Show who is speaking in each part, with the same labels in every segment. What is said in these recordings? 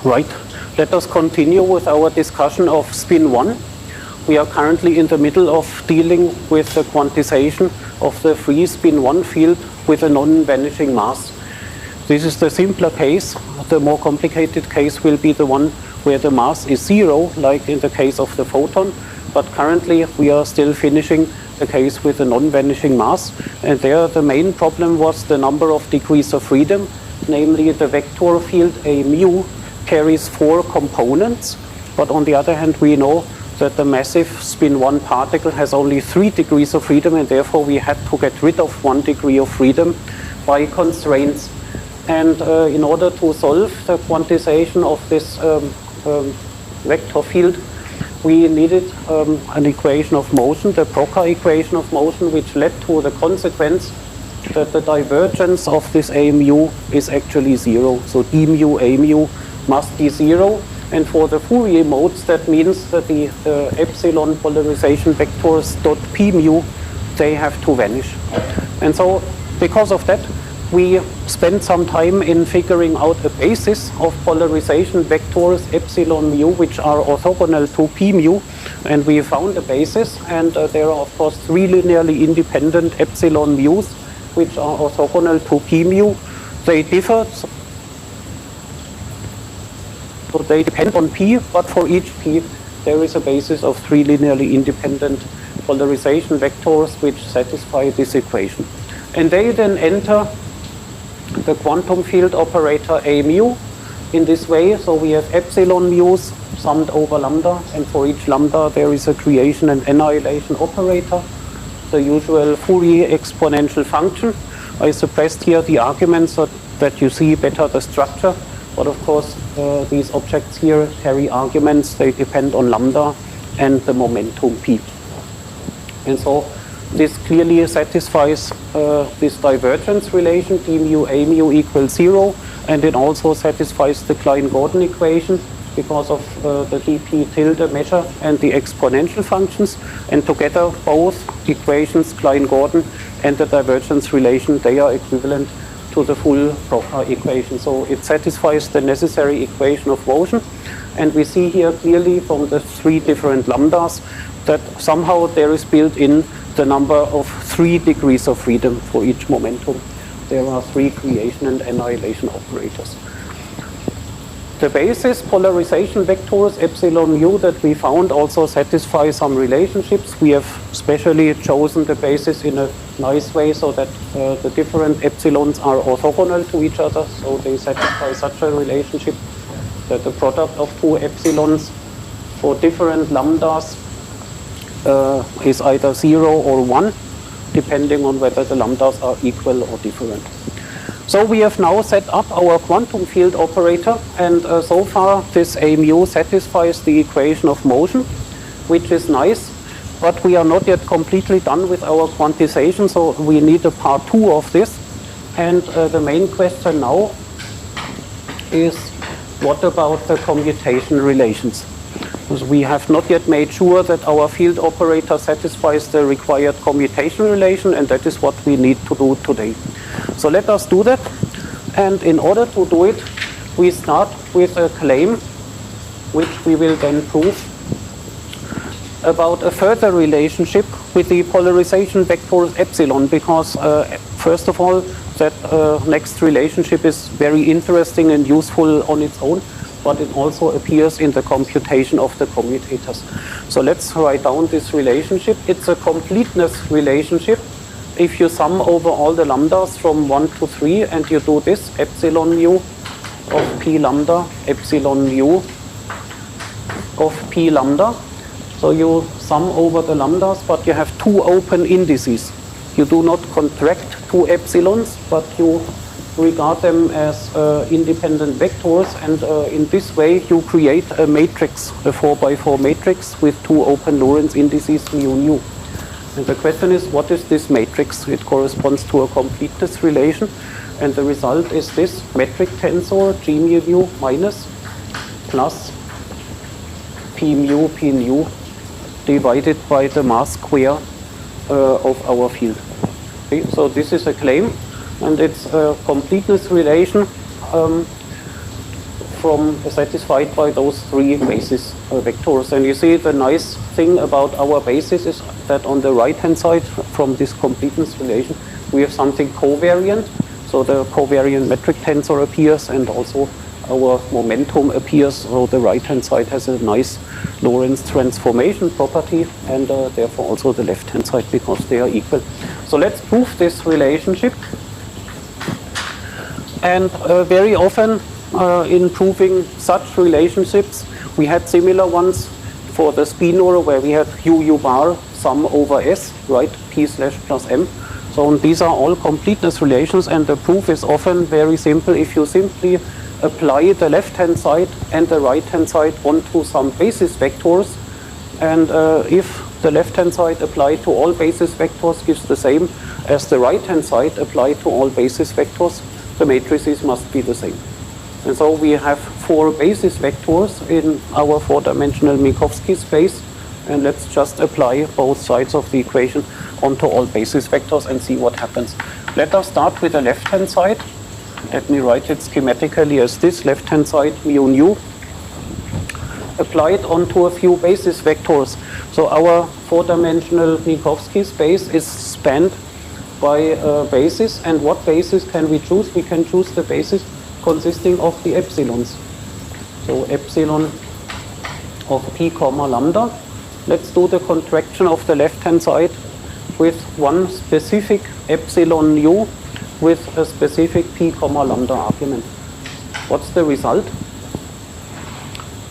Speaker 1: Right. Let us continue with our discussion of spin 1. We are currently in the middle of dealing with the quantization of the free spin 1 field with a non-vanishing mass. This is the simpler case. The more complicated case will be the one where the mass is 0, like in the case of the photon. But currently we are still finishing the case with a non-vanishing mass. And there the main problem was the number of degrees of freedom, namely the vector field A mu carries 4 components. But on the other hand, we know that the massive spin 1 particle has only 3 degrees of freedom, and therefore we had to get rid of 1 degree of freedom by constraints. And in order to solve the quantization of this vector field, we needed an equation of motion, the Broca equation of motion, which led to the consequence that the divergence of this A mu is actually 0. So d mu A mu must be 0. And for the Fourier modes, that means that the epsilon polarization vectors dot p mu, they have to vanish. And so because of that, we spent some time in figuring out a basis of polarization vectors epsilon mu, which are orthogonal to p mu, and we found a basis, and there are of course 3 linearly independent epsilon mu's which are orthogonal to p mu. They differ, so they depend on p, but for each p there is a basis of 3 linearly independent polarization vectors which satisfy this equation. And they then enter the quantum field operator A mu in this way. So we have epsilon mu's summed over lambda, and for each lambda there is a creation and annihilation operator, the usual Fourier exponential function. I suppressed here the arguments so that you see better the structure, but of course these objects here carry arguments. They depend on lambda and the momentum p. And so this clearly satisfies this divergence relation, d mu A mu equals 0, and it also satisfies the Klein-Gordon equation because of the dp tilde measure and the exponential functions. And together both equations, Klein-Gordon and the divergence relation, they are equivalent to the full Broca equation. So it satisfies the necessary equation of motion. And we see here clearly from the 3 different lambdas that somehow there is built in the number of 3 degrees of freedom for each momentum. There are 3 creation and annihilation operators. The basis polarization vectors epsilon mu that we found also satisfy some relationships. We have specially chosen the basis in a nice way so that the different epsilons are orthogonal to each other. So they satisfy such a relationship that the product of 2 epsilons for different lambdas is either 0 or 1, depending on whether the lambdas are equal or different. So we have now set up our quantum field operator, and so far this A mu satisfies the equation of motion, which is nice, but we are not yet completely done with our quantization, so we need a part 2 of this. And the main question now is, what about the commutation relations? Because we have not yet made sure that our field operator satisfies the required commutation relation, and that is what we need to do today. So let us do that, and in order to do it, we start with a claim, which we will then prove, about a further relationship with the polarization vectors epsilon, because first of all, that next relationship is very interesting and useful on its own, but it also appears in the computation of the commutators. So let's write down this relationship. It's a completeness relationship. If you sum over all the lambdas from 1 to 3 and you do this, epsilon mu of p lambda, epsilon mu of p lambda. So you sum over the lambdas, but you have 2 open indices. You do not contract 2 epsilons, but you regard them as independent vectors, and in this way you create a matrix, a 4x4 matrix with 2 open Lorentz indices mu nu. And the question is, what is this matrix? It corresponds to a completeness relation, and the result is this metric tensor G mu nu minus plus P mu P nu divided by the mass square of our field. Okay, so this is a claim, and it's a completeness relation satisfied by those three basis vectors. And you see the nice thing about our basis is that on the right hand side from this completeness relation we have something covariant. So the covariant metric tensor appears and also our momentum appears. So the right hand side has a nice Lorentz transformation property, and therefore also the left hand side, because they are equal. So let's prove this relationship. And very often in proving such relationships, we had similar ones for the spinor, where we had u bar sum over s, right, p slash plus m. So these are all completeness relations, and the proof is often very simple. If you simply apply the left-hand side and the right-hand side onto some basis vectors, and if the left-hand side applied to all basis vectors gives the same as the right-hand side applied to all basis vectors, the matrices must be the same. And so we have four basis vectors in our four-dimensional Minkowski space, and let's just apply both sides of the equation onto all basis vectors and see what happens. Let us start with the left-hand side. Let me write it schematically as this: left-hand side mu nu applied onto a few basis vectors. So our four-dimensional Minkowski space is spanned by basis, and what basis can we choose? We can choose the basis consisting of the epsilons. So epsilon of p comma lambda. Let's do the contraction of the left-hand side with one specific epsilon nu with a specific p comma lambda argument. What's the result?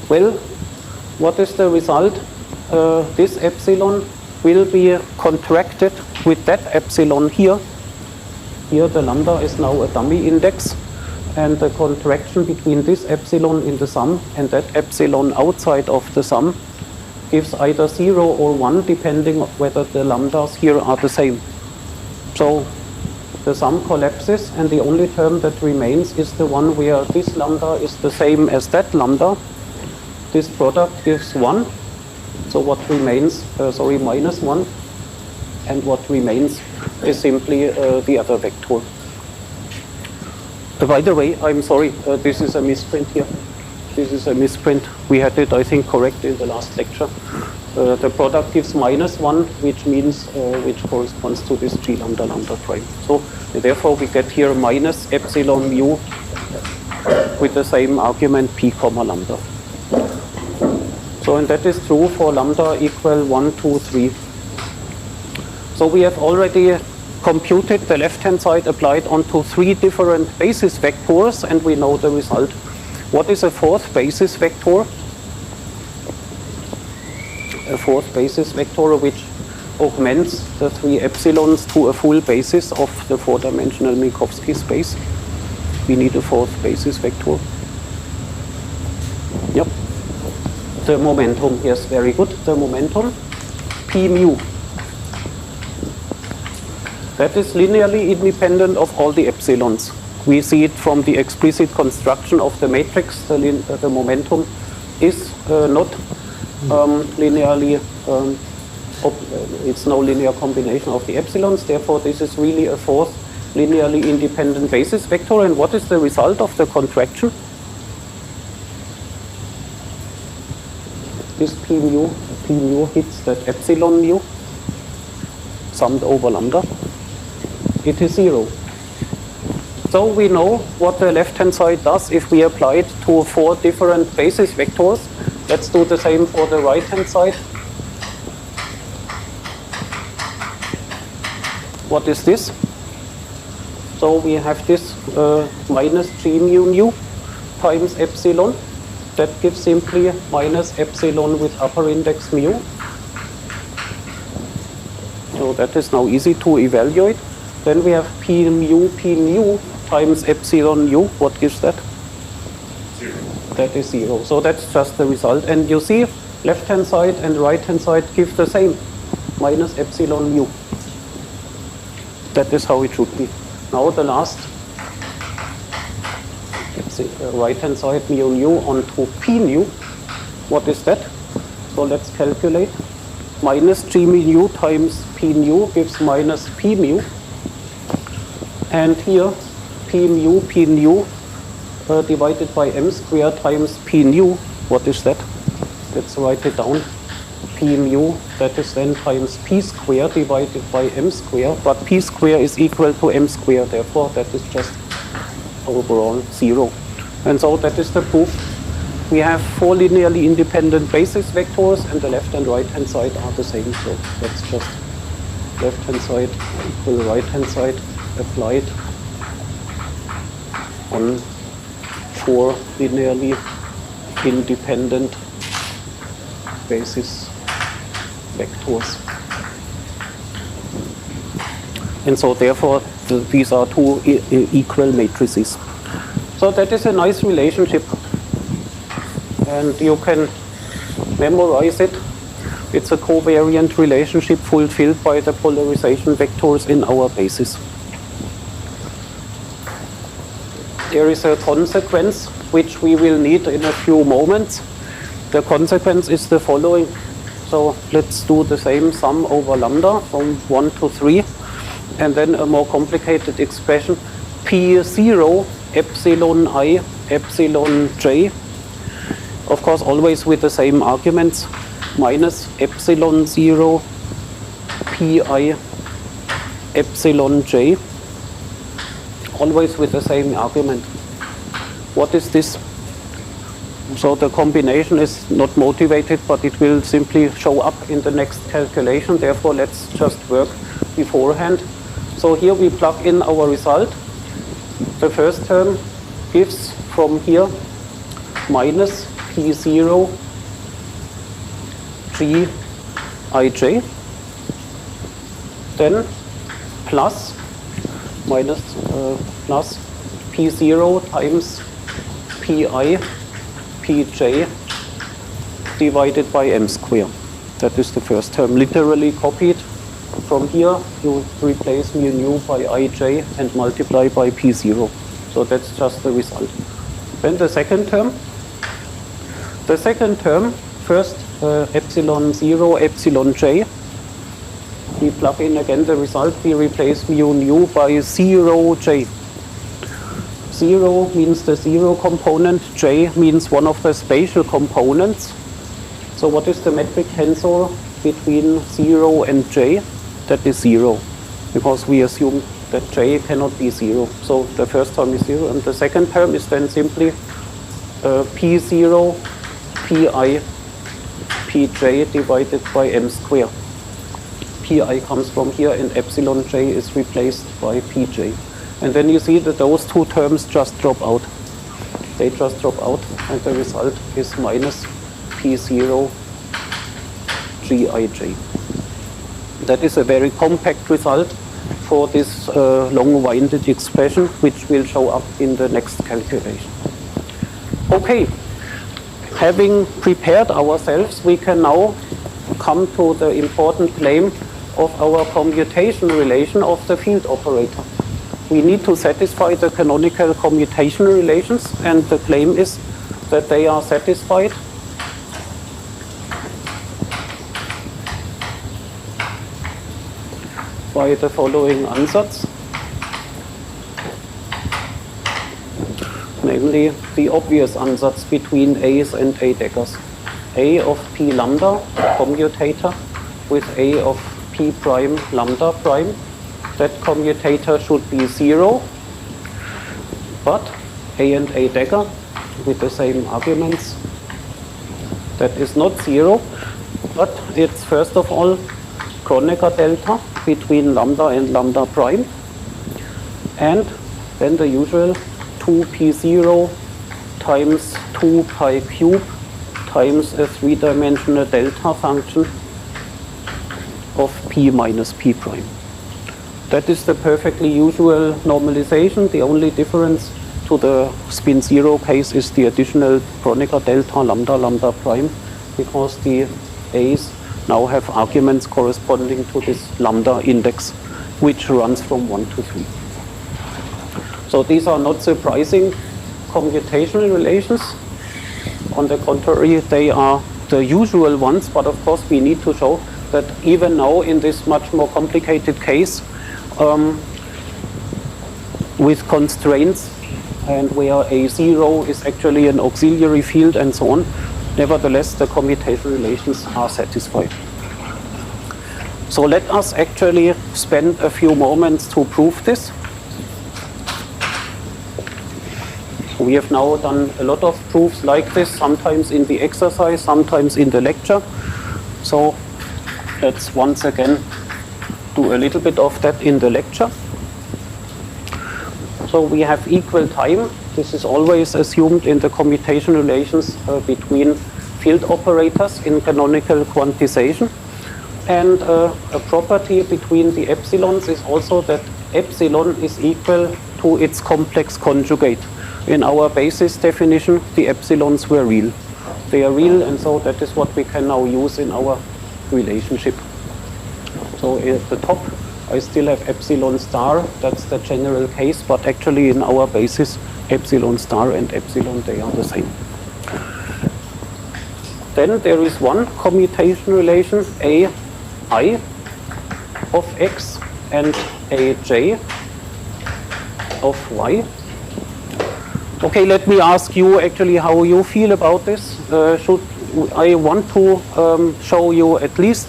Speaker 1: Well, what is the result? This epsilon will be contracted with that epsilon here. Here the lambda is now a dummy index, and the contraction between this epsilon in the sum and that epsilon outside of the sum gives either 0 or 1, depending on whether the lambdas here are the same. So the sum collapses, and the only term that remains is the one where this lambda is the same as that lambda. This product gives 1. So what remains, minus 1, and what remains is simply the other vector. By the way, I'm sorry, this is a misprint here. This is a misprint. We had it, I think, correct in the last lecture. The product gives minus 1, which means, which corresponds to this g lambda lambda prime. So therefore we get here minus epsilon mu with the same argument p comma lambda. So, and that is true for lambda equal 1, 2, 3. So we have already computed the left-hand side applied onto three different basis vectors, and we know the result. What is a fourth basis vector? A fourth basis vector which augments the three epsilons to a full basis of the four-dimensional Minkowski space. We need a fourth basis vector. Yep. The momentum, yes, very good. The momentum, p mu. That is linearly independent of all the epsilons. We see it from the explicit construction of the matrix. The momentum is not linearly, it's no linear combination of the epsilons. Therefore, this is really a fourth linearly independent basis vector. And what is the result of the contraction? This p mu hits that epsilon mu summed over lambda. It is 0. So we know what the left-hand side does if we apply it to four different basis vectors. Let's do the same for the right-hand side. What is this? So we have this minus g mu nu times epsilon. That gives simply minus epsilon with upper index mu. So that is now easy to evaluate. Then we have p mu times epsilon mu. What gives that?
Speaker 2: 0.
Speaker 1: That is 0. So that's just the result. And you see, left-hand side and right-hand side give the same, minus epsilon mu. That is how it should be. Now the last, right-hand side mu nu onto p nu. What is that? So let's calculate. Minus g mu times p nu gives minus p mu. And here, p nu divided by m squared times p nu. What is that? Let's write it down. P mu, that is then times p squared divided by m squared, but p squared is equal to m squared, therefore that is just overall 0. And so that is the proof. We have 4 linearly independent basis vectors, and the left and right hand side are the same, so that's just left hand side equal right hand side applied on 4 linearly independent basis vectors. And so therefore these are 2 equal matrices. So that is a nice relationship, and you can memorize it. It's a covariant relationship fulfilled by the polarization vectors in our basis. There is a consequence which we will need in a few moments. The consequence is the following. So let's do the same sum over lambda from 1 to 3, and then a more complicated expression, P0 epsilon I epsilon j, of course always with the same arguments, minus epsilon 0 pi epsilon j, always with the same argument. What is this? So the combination is not motivated, but it will simply show up in the next calculation. Therefore, let's just work beforehand. So here we plug in our result. The first term gives from here minus P0 Gij, then plus minus plus P0 times Pi Pj divided by m squared. That is the first term, literally copied. From here you replace mu nu by ij and multiply by P0. So that's just the result. Then the second term. The second term, first epsilon 0 epsilon j. We plug in again the result. We replace mu nu by 0j. 0 means the 0 component, j means one of the spatial components. So what is the metric tensor between 0 and j? That is 0, because we assume that j cannot be 0. So the first term is 0, and the second term is then simply P0 Pi Pj divided by m squared. Pi comes from here, and epsilon j is replaced by Pj. And then you see that those 2 terms just drop out. They just drop out, and the result is minus P0 Gij. That is a very compact result for this long-winded expression, which will show up in the next calculation. Okay, having prepared ourselves, we can now come to the important claim of our commutation relation of the field operator. We need to satisfy the canonical commutation relations, and the claim is that they are satisfied by the following ansatz, namely the obvious ansatz between A's and A deckers. A of P lambda, commutator, with A of P prime lambda prime. That commutator should be 0, but A and A decker with the same arguments, that is not 0, but it's first of all Kronecker delta between lambda and lambda prime, and then the usual 2p0 times 2 pi cube times a 3-dimensional delta function of p minus p prime. That is the perfectly usual normalization. The only difference to the spin 0 case is the additional Kronecker delta lambda lambda prime, because the A's now have arguments corresponding to this lambda index, which runs from 1 to 3. So these are not surprising computational relations. On the contrary, they are the usual ones, but of course we need to show that even now in this much more complicated case, with constraints and where A0 is actually an auxiliary field and so on. Nevertheless, the commutation relations are satisfied. So let us actually spend a few moments to prove this. We have now done a lot of proofs like this, sometimes in the exercise, sometimes in the lecture. So let's once again do a little bit of that in the lecture. So we have equal time. This is always assumed in the commutation relations between field operators in canonical quantization. And a property between the epsilons is also that epsilon is equal to its complex conjugate. In our basis definition, the epsilons were real. They are real, and so that is what we can now use in our relationship. So at the top, I still have epsilon star. That's the general case, but actually in our basis, epsilon star and epsilon, they are the same. Then there is one commutation relation, ai of x and aj of y. Okay, let me ask you actually how you feel about this. I want to show you at least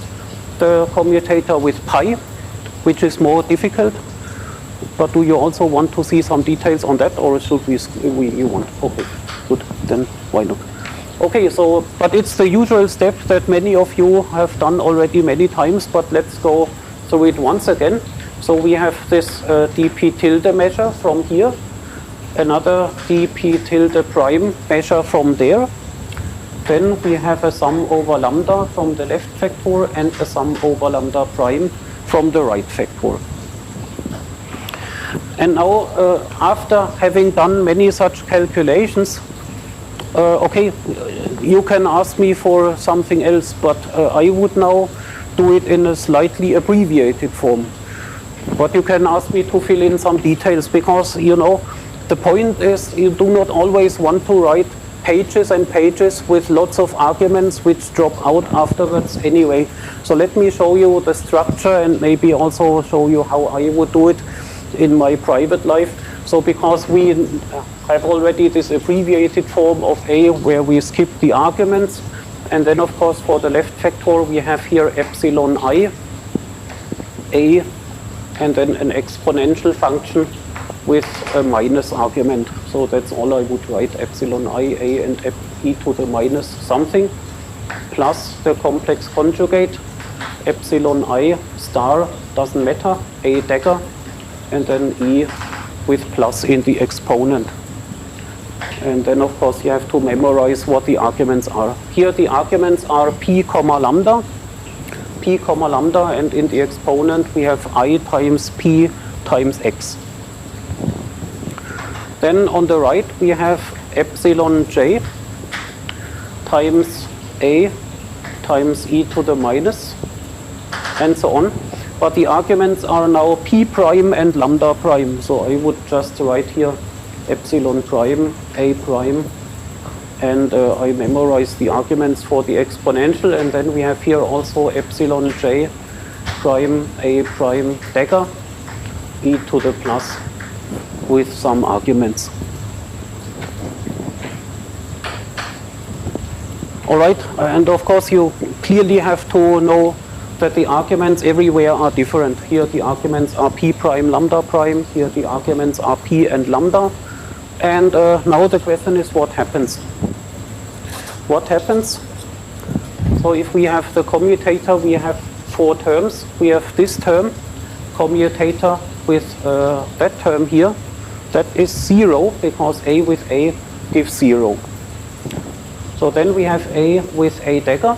Speaker 1: the commutator with pi, which is more difficult. But do you also want to see some details on that, or should you want? Okay, good. Then why not? Okay, so but it's the usual step that many of you have done already many times. But let's go through it once again. So we have this dp tilde measure from here. Another dp tilde prime measure from there. Then we have a sum over lambda from the left vector and a sum over lambda prime from the right vector. And now, after having done many such calculations, okay, you can ask me for something else, but I would now do it in a slightly abbreviated form. But you can ask me to fill in some details, because, you know, the point is you do not always want to write pages and pages with lots of arguments which drop out afterwards anyway. So let me show you the structure and maybe also show you how I would do it in my private life. So because we have already this abbreviated form of A where we skip the arguments, and then of course for the left vector we have here epsilon I, A, and then an exponential function with a minus argument. So that's all I would write, epsilon I, A, and e to the minus something, plus the complex conjugate, epsilon I star, doesn't matter, A dagger, and then e with plus in the exponent. And then of course you have to memorize what the arguments are. Here the arguments are p comma lambda, and in the exponent we have I times p times x. Then on the right we have epsilon j times a times e to the minus, and so on. But the arguments are now p prime and lambda prime. So I would just write here epsilon prime, a prime, and I memorize the arguments for the exponential. And then we have here also epsilon j prime, a prime dagger, e to the plus with some arguments. All right, and of course you clearly have to know that the arguments everywhere are different. Here the arguments are p prime, lambda prime. Here the arguments are p and lambda. And now the question is, what happens? What happens? So if we have the commutator, we have four terms. We have this term, commutator with that term here. That is 0, because a with a gives 0. So then we have a with a dagger.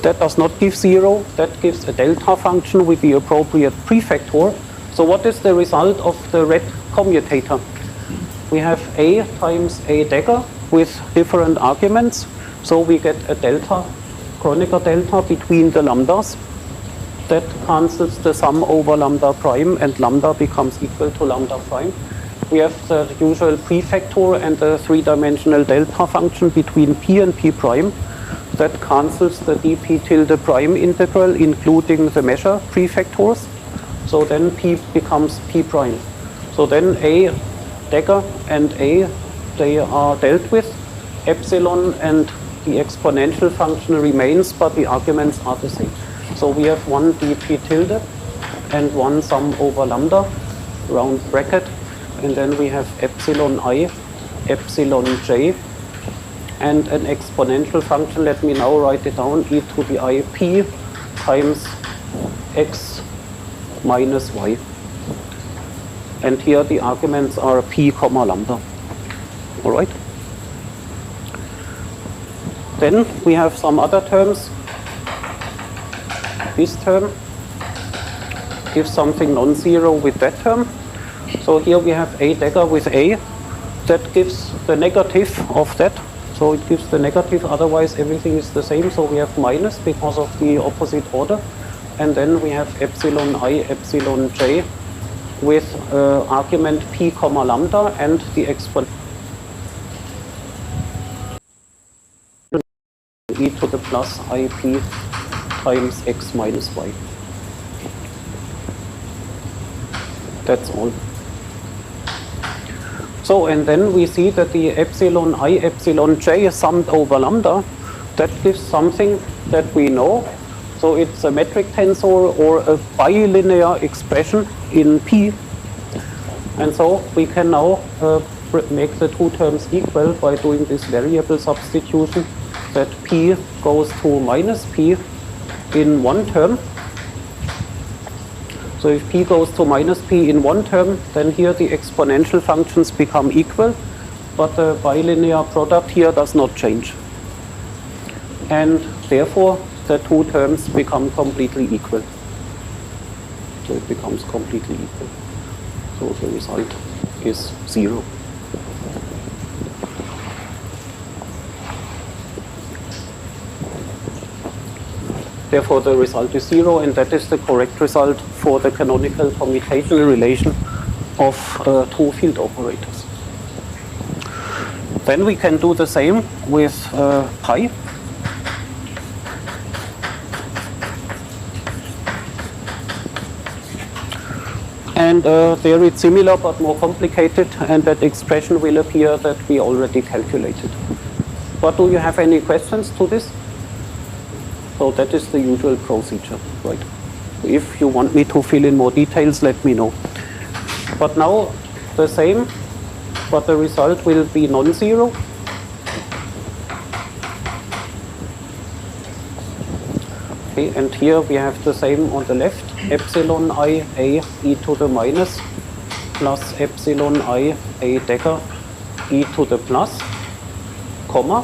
Speaker 1: That does not give 0. That gives a delta function with the appropriate prefactor. So what is the result of the red commutator? We have a times a dagger with different arguments. So we get a delta, Kronecker delta between the lambdas. That cancels the sum over lambda prime, and lambda becomes equal to lambda prime. We have the usual prefactor and the three-dimensional delta function between p and p prime. That cancels the dp tilde prime integral, including the measure prefactors. So then p becomes p prime. So then a dagger and a, they are dealt with. Epsilon and the exponential function remains, but the arguments are the same. So we have one dp tilde and one sum over lambda, round bracket, and then we have epsilon I, epsilon j, and an exponential function. Let me now write it down, e to the I p times x minus y. And here the arguments are p comma lambda. All right? Then we have some other terms. This term gives something non-zero with that term. So here we have a dagger with a. That gives the negative of that. So it gives the negative, otherwise everything is the same. So we have minus because of the opposite order. And then we have epsilon I, epsilon j with argument p comma lambda and the exponent e to the plus ip times x minus y. That's all. So, and then we see that the epsilon I, epsilon j is summed over lambda. That gives something that we know. So it's a metric tensor or a bilinear expression in P. And so we can now make the two terms equal by doing this variable substitution, that P goes to minus P in one term. So if P goes to minus P in one term, then here the exponential functions become equal, but the bilinear product here does not change. And therefore, the two terms become completely equal. So it becomes completely equal. So the result is 0. Therefore the result is 0, and that is the correct result for the canonical commutational relation of two field operators. Then we can do the same with pi. And there it's similar but more complicated, and that expression will appear that we already calculated. But do you have any questions to this? So that is the usual procedure, right? If you want me to fill in more details, let me know. But now the same, but the result will be non-zero. Okay, and here we have the same on the left. Epsilon I a e to the minus plus epsilon I a dagger e to the plus, comma.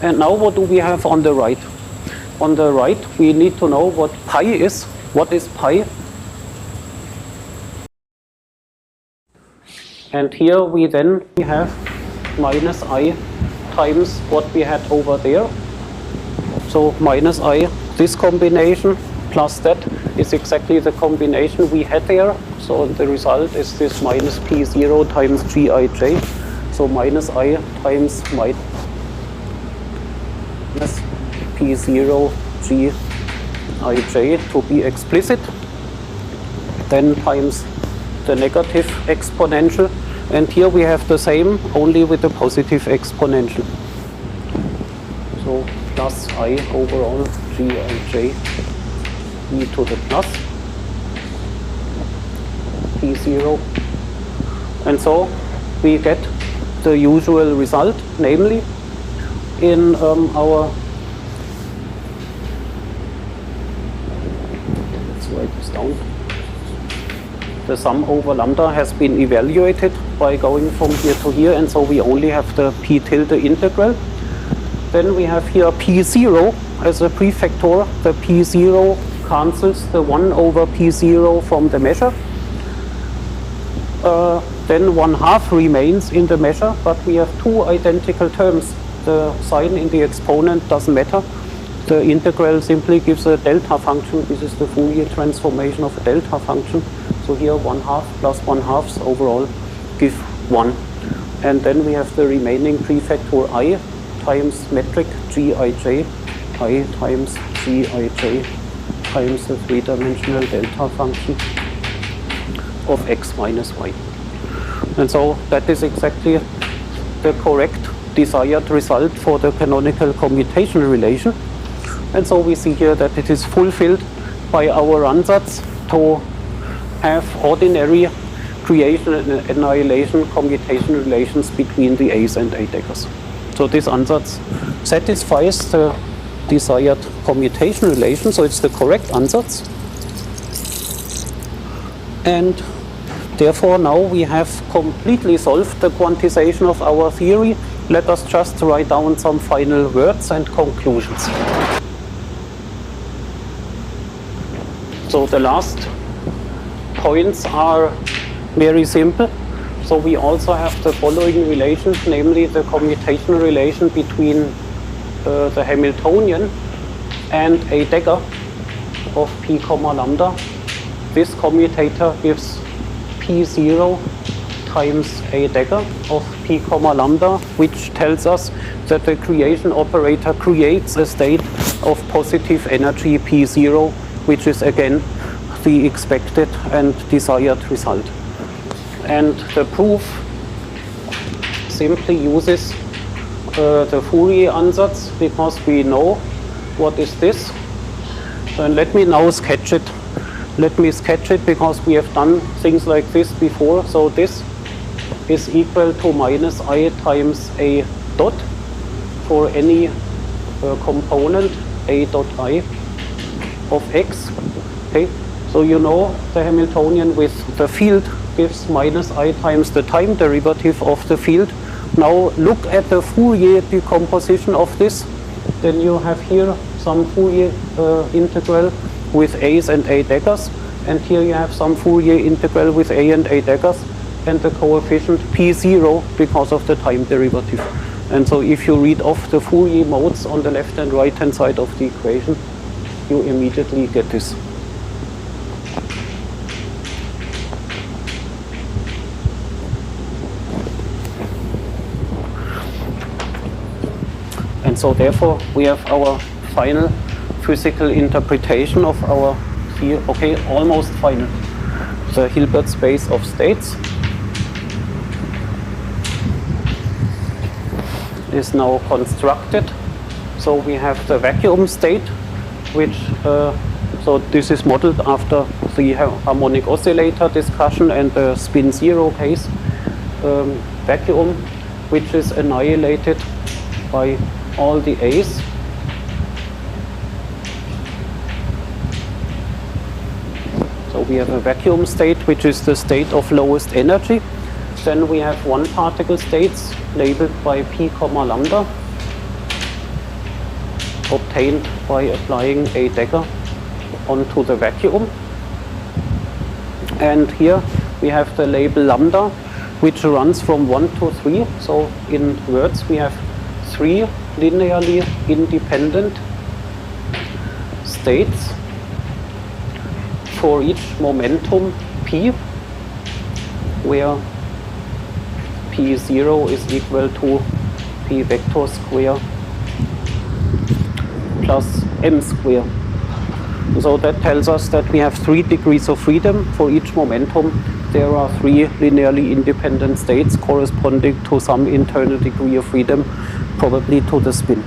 Speaker 1: And now what do we have on the right? On the right, we need to know what pi is. What is pi? And here we have minus I times what we had over there. So minus I, this combination plus that is exactly the combination we had there. So the result is this minus P0 times Gij. So minus I times minus P0 Gij to be explicit. Then times the negative exponential. And here we have the same, only with the positive exponential. So plus I overall Gij e to the plus P0. And so we get the usual result, namely in our, let's write this down, the sum over lambda has been evaluated by going from here to here, and so we only have the P tilde integral. Then we have here P0 as a prefactor. The P0 cancels the 1 over P0 from the measure. Then 1/2 remains in the measure, but we have two identical terms. The sign in the exponent doesn't matter. The integral simply gives a delta function. This is the Fourier transformation of a delta function. So here 1/2 plus 1/2 overall give 1. And then we have the remaining prefactor I times metric Gij, I times Gij times the three-dimensional delta function of x minus y. And so that is exactly the correct desired result for the canonical commutation relation. And so we see here that it is fulfilled by our ansatz to have ordinary creation and annihilation commutation relations between the A's and A deckers. So this ansatz satisfies the desired commutation relation, so it's the correct ansatz. And therefore now we have completely solved the quantization of our theory. Let us just write down some final words and conclusions. So the last points are very simple. So we also have the following relation, namely the commutation relation between the Hamiltonian and a dagger of p comma lambda. This commutator gives p0 times a dagger of p comma lambda, which tells us that the creation operator creates a state of positive energy p0, which is again the expected and desired result. And the proof simply uses the Fourier ansatz, because we know what is this. And let me now sketch it. Let me sketch it because we have done things like this before. So this is equal to minus I times a dot for any component a dot I of x. Okay, so you know the Hamiltonian with the field gives minus I times the time derivative of the field. Now look at the Fourier decomposition of this. Then you have here some Fourier integral with A's and A daggers, and here you have some Fourier integral with A and A daggers, and the coefficient p0 because of the time derivative. And so if you read off the Fourier modes on the left and right hand side of the equation, you immediately get this. And so therefore we have our final physical interpretation of our theory, okay, almost final. The Hilbert space of states is now constructed. So we have the vacuum state, which so this is modeled after the harmonic oscillator discussion and the spin zero case vacuum, which is annihilated by all the A's. So we have a vacuum state, which is the state of lowest energy. Then we have one particle states labeled by p comma lambda, obtained by applying a dagger onto the vacuum. And here we have the label lambda, which runs from 1 to 3. So in words we have 3 linearly independent states for each momentum p, where p0 is equal to p vector square plus m square. So that tells us that we have 3 degrees of freedom. For each momentum there are 3 linearly independent states corresponding to some internal degree of freedom, probably to the spin.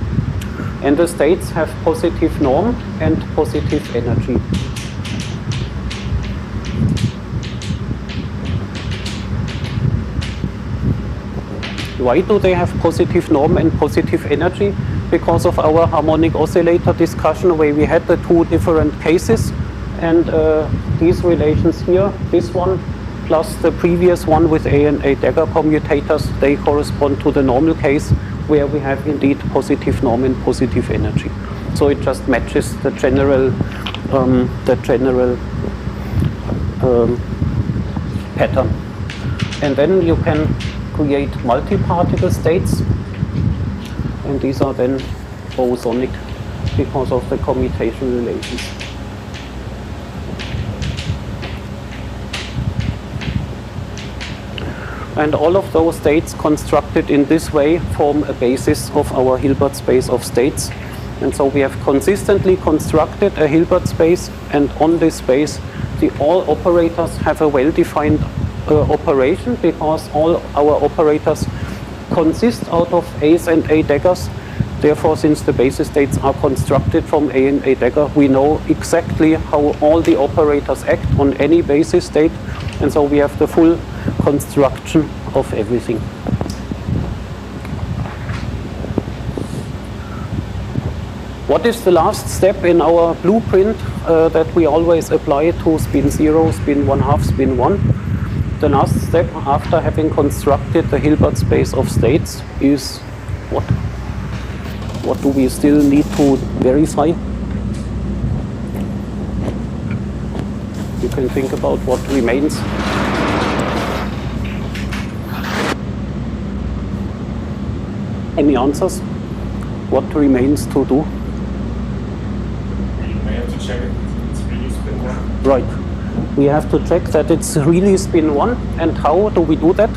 Speaker 1: And the states have positive norm and positive energy. Why do they have positive norm and positive energy? Because of our harmonic oscillator discussion, where we had the 2 different cases, and these relations here, this one plus the previous one with A and A dagger commutators, they correspond to the normal case, where we have indeed positive norm and positive energy. So it just matches the general pattern. And then you can create multi-particle states, and these are then bosonic because of the commutation relations. And all of those states constructed in this way form a basis of our Hilbert space of states. And so we have consistently constructed a Hilbert space, and on this space all operators have a well-defined operation because all our operators consist out of A's and A daggers. Therefore, since the basis states are constructed from A and A dagger, we know exactly how all the operators act on any basis state, and so we have the full construction of everything. What is the last step in our blueprint that we always apply to spin 0, spin 1/2, spin 1? The last step after having constructed the Hilbert space of states is what? What do we still need to verify? You can think about what remains. Any answers? What remains to do?
Speaker 2: You may have to check it. It's really spin 1.
Speaker 1: Right. We have to check that it's really spin 1. And how do we do that?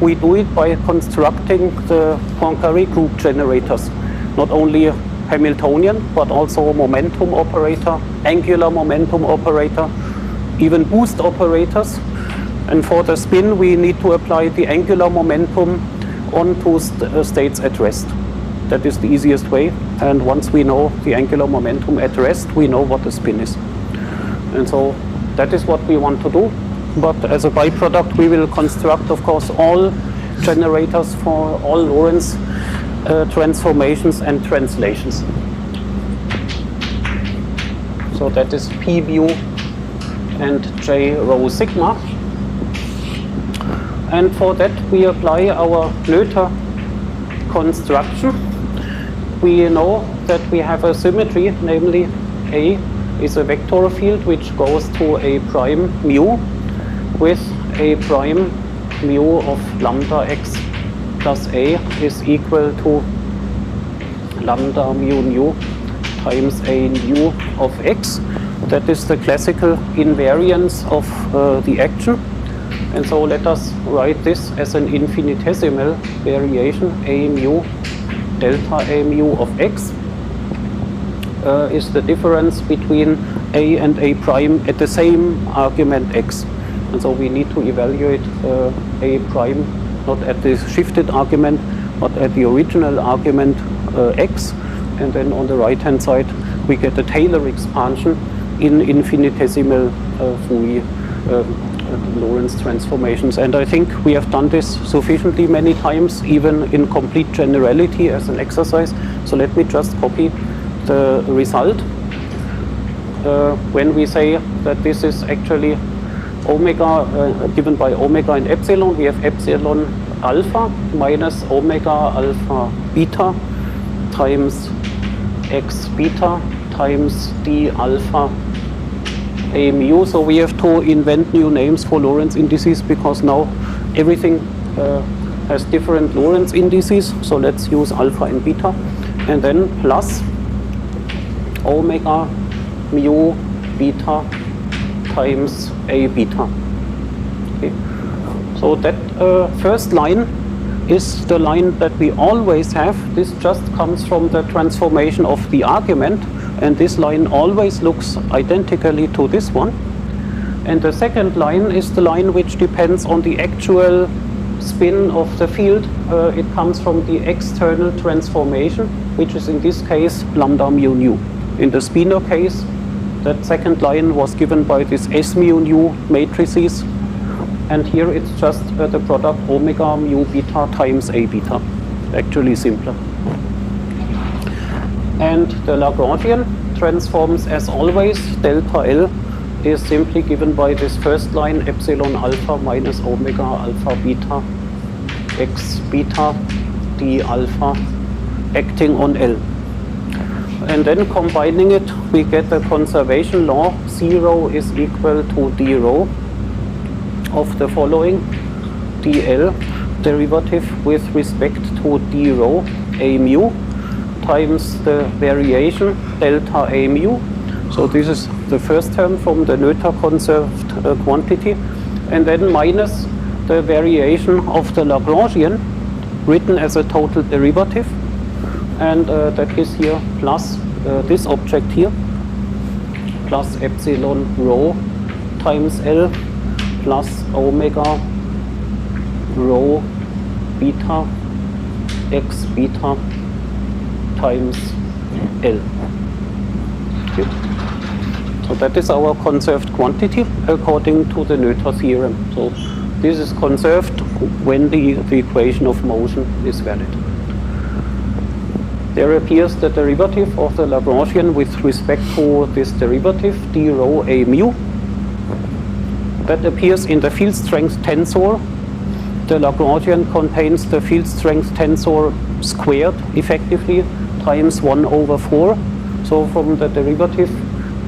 Speaker 1: We do it by constructing the Poincaré group generators. Not only Hamiltonian, but also momentum operator, angular momentum operator, even boost operators. And for the spin, we need to apply the angular momentum onto states at rest. That is the easiest way. And once we know the angular momentum at rest, we know what the spin is. And so that is what we want to do. But as a byproduct, we will construct, of course, all generators for all Lorentz transformations and translations. So that is P mu and J rho sigma. And for that we apply our Noether construction. We know that we have a symmetry, namely A is a vector field which goes to A prime mu with A prime mu of lambda x plus A is equal to lambda mu nu times A nu of x. That is the classical invariance of the action. And so let us write this as an infinitesimal variation. A mu delta A mu of x is the difference between A and A prime at the same argument x. And so we need to evaluate A prime not at the shifted argument, but at the original argument x. And then on the right-hand side, we get a Taylor expansion in infinitesimal Fourier Lorentz transformations. And I think we have done this sufficiently many times, even in complete generality as an exercise. So let me just copy the result. When we say that this is actually omega given by omega and epsilon, we have epsilon alpha minus omega alpha beta times x beta times d alpha A mu. So we have to invent new names for Lorentz indices because now everything has different Lorentz indices. So let's use alpha and beta, and then plus omega mu beta times A beta. Okay. So that first line is the line that we always have. This just comes from the transformation of the argument, and this line always looks identically to this one. And the second line is the line which depends on the actual spin of the field. It comes from the external transformation, which is in this case lambda mu nu. In the spinor case, that second line was given by this S mu nu matrices, and here it's just the product omega mu beta times A beta, actually simpler. And the Lagrangian transforms as always. Delta L is simply given by this first line epsilon alpha minus omega alpha beta x beta d alpha acting on L. And then combining it, we get the conservation law. 0 is equal to d rho of the following: dl derivative with respect to d rho A mu times the variation delta A mu. So this is the first term from the Noether conserved quantity, and then minus the variation of the Lagrangian written as a total derivative, and that is here plus this object here plus epsilon rho times L plus omega rho beta x beta times L. Okay. So that is our conserved quantity according to the Noether theorem. So this is conserved when the equation of motion is valid. There appears the derivative of the Lagrangian with respect to this derivative d rho a mu. That appears in the field strength tensor. The Lagrangian contains the field strength tensor squared effectively times 1 over 4. So from the derivative,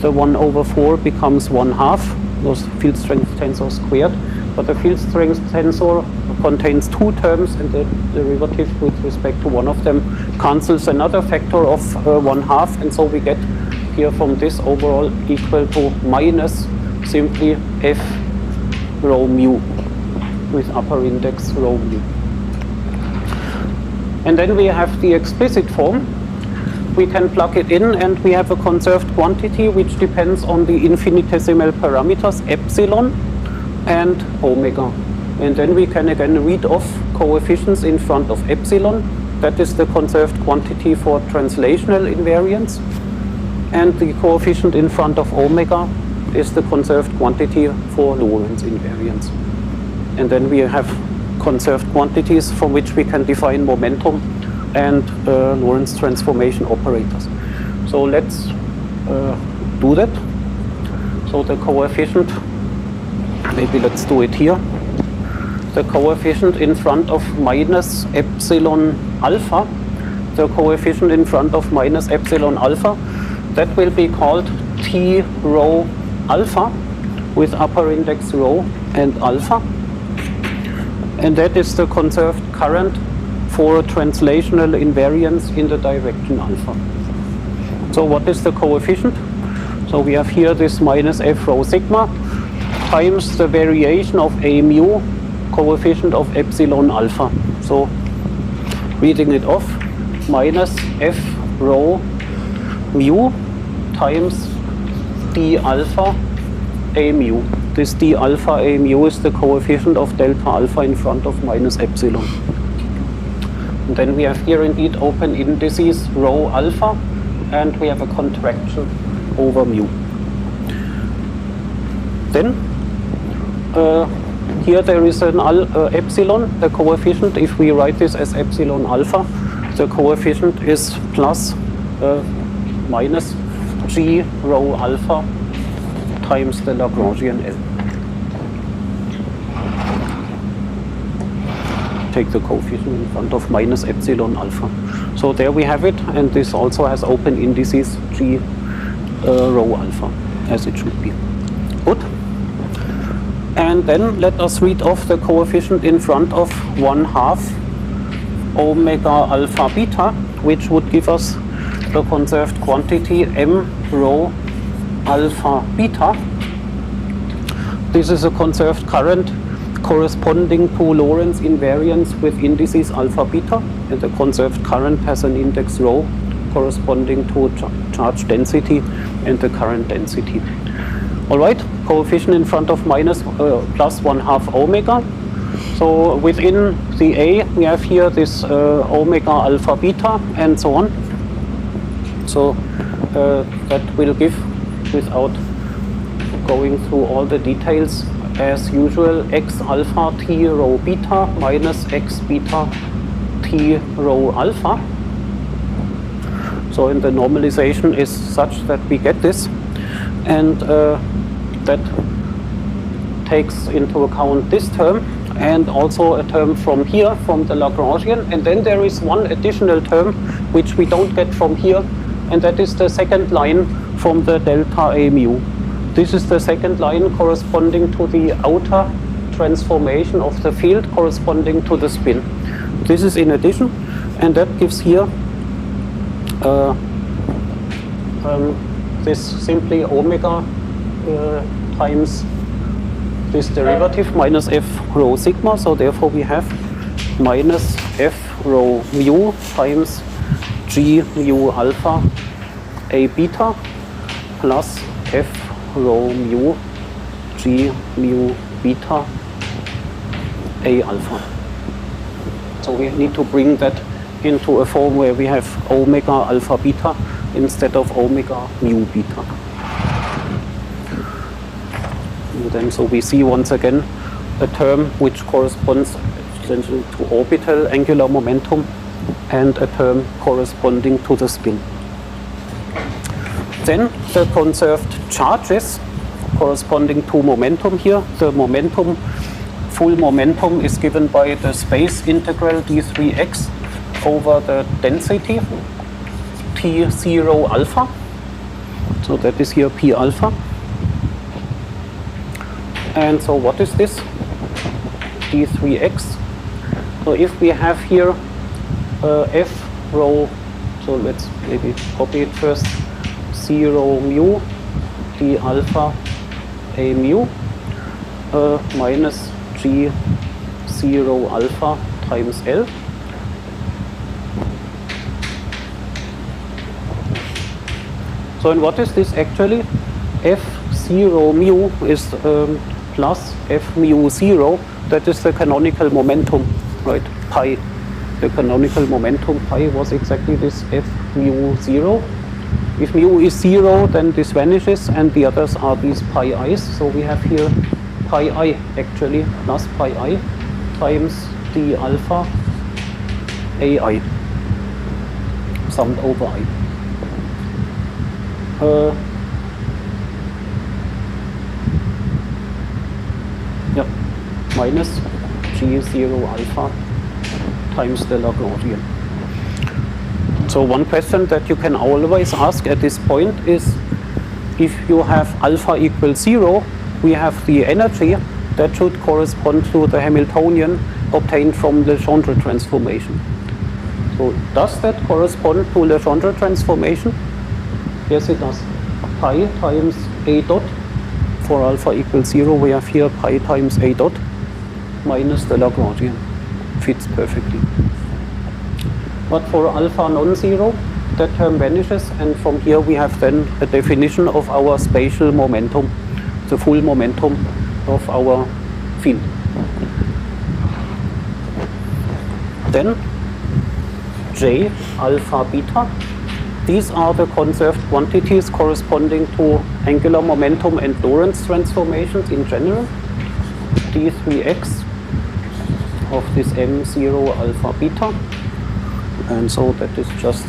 Speaker 1: the 1 over 4 becomes 1/2, those field strength tensor squared. But the field strength tensor contains two terms, and the derivative with respect to one of them cancels another factor of 1/2, and so we get here from this overall equal to minus simply f rho mu with upper index rho mu. And then we have the explicit form. We can plug it in and we have a conserved quantity which depends on the infinitesimal parameters epsilon and omega. And then we can again read off coefficients in front of epsilon. That is the conserved quantity for translational invariance. And the coefficient in front of omega is the conserved quantity for Lorentz invariance. And then we have conserved quantities for which we can define momentum and Lorentz transformation operators. So let's do that. So the coefficient, maybe let's do it here. The coefficient in front of minus epsilon alpha, the coefficient in front of minus epsilon alpha, that will be called T rho alpha with upper index rho and alpha. And that is the conserved current for translational invariance in the direction alpha. So what is the coefficient? So we have here this minus f rho sigma times the variation of a mu coefficient of epsilon alpha. So reading it off, minus f rho mu times d alpha a mu. This d alpha a mu is the coefficient of delta alpha in front of minus epsilon. And then we have here indeed open indices rho alpha, and we have a contraction over mu. Then here there is an epsilon, the coefficient. If we write this as epsilon alpha, the coefficient is plus minus g rho alpha times the Lagrangian L. Take the coefficient in front of minus epsilon alpha. So there we have it, and this also has open indices g rho alpha, as it should be. Good. And then let us read off the coefficient in front of 1/2 omega alpha beta, which would give us the conserved quantity m rho alpha beta. This is a conserved current corresponding to Lorentz invariance with indices alpha beta, and the conserved current has an index rho corresponding to charge density and the current density. All right, coefficient in front of minus plus 1/2 omega. So within the A we have here this omega alpha beta and so on. So that will give, without going through all the details, as usual, x alpha t rho beta minus x beta t rho alpha. So in the normalization is such that we get this, and that takes into account this term and also a term from here, from the Lagrangian, and then there is one additional term which we don't get from here, and that is the second line from the delta a mu. This is the second line corresponding to the outer transformation of the field corresponding to the spin. This is in addition, and that gives here this simply omega times this derivative minus f rho sigma. So therefore we have minus f rho mu times g mu alpha a beta plus f rho mu g mu beta A alpha. So we need to bring that into a form where we have omega alpha beta instead of omega mu beta. And then so we see once again a term which corresponds essentially to orbital angular momentum and a term corresponding to the spin. Then the conserved charges corresponding to momentum here. The momentum, full momentum, is given by the space integral d3x over the density T0 alpha. So that is here P alpha. And so what is this? d3x. So if we have here f rho, so let's maybe copy it first, 0 mu d alpha a mu minus g 0 alpha times L. So and what is this actually? F0 mu is plus F mu 0, that is the canonical momentum, right? Pi. The canonical momentum pi was exactly this F mu 0. If mu is 0, then this vanishes and the others are these pi i's. So we have here pi I actually plus pi I times d alpha ai summed over I. Minus g0 alpha times the Lagrangian. So one question that you can always ask at this point is, if you have alpha equals 0, we have the energy that should correspond to the Hamiltonian obtained from the Legendre transformation. So does that correspond to Legendre transformation? Yes, it does. Pi times a dot. For alpha equals 0, we have here pi times a dot minus the Lagrangian. Fits perfectly. But for alpha non-zero, that term vanishes, and from here we have then a definition of our spatial momentum, the full momentum of our field. Then J alpha beta. These are the conserved quantities corresponding to angular momentum and Lorentz transformations in general. d3x of this m0 alpha beta. And so that is just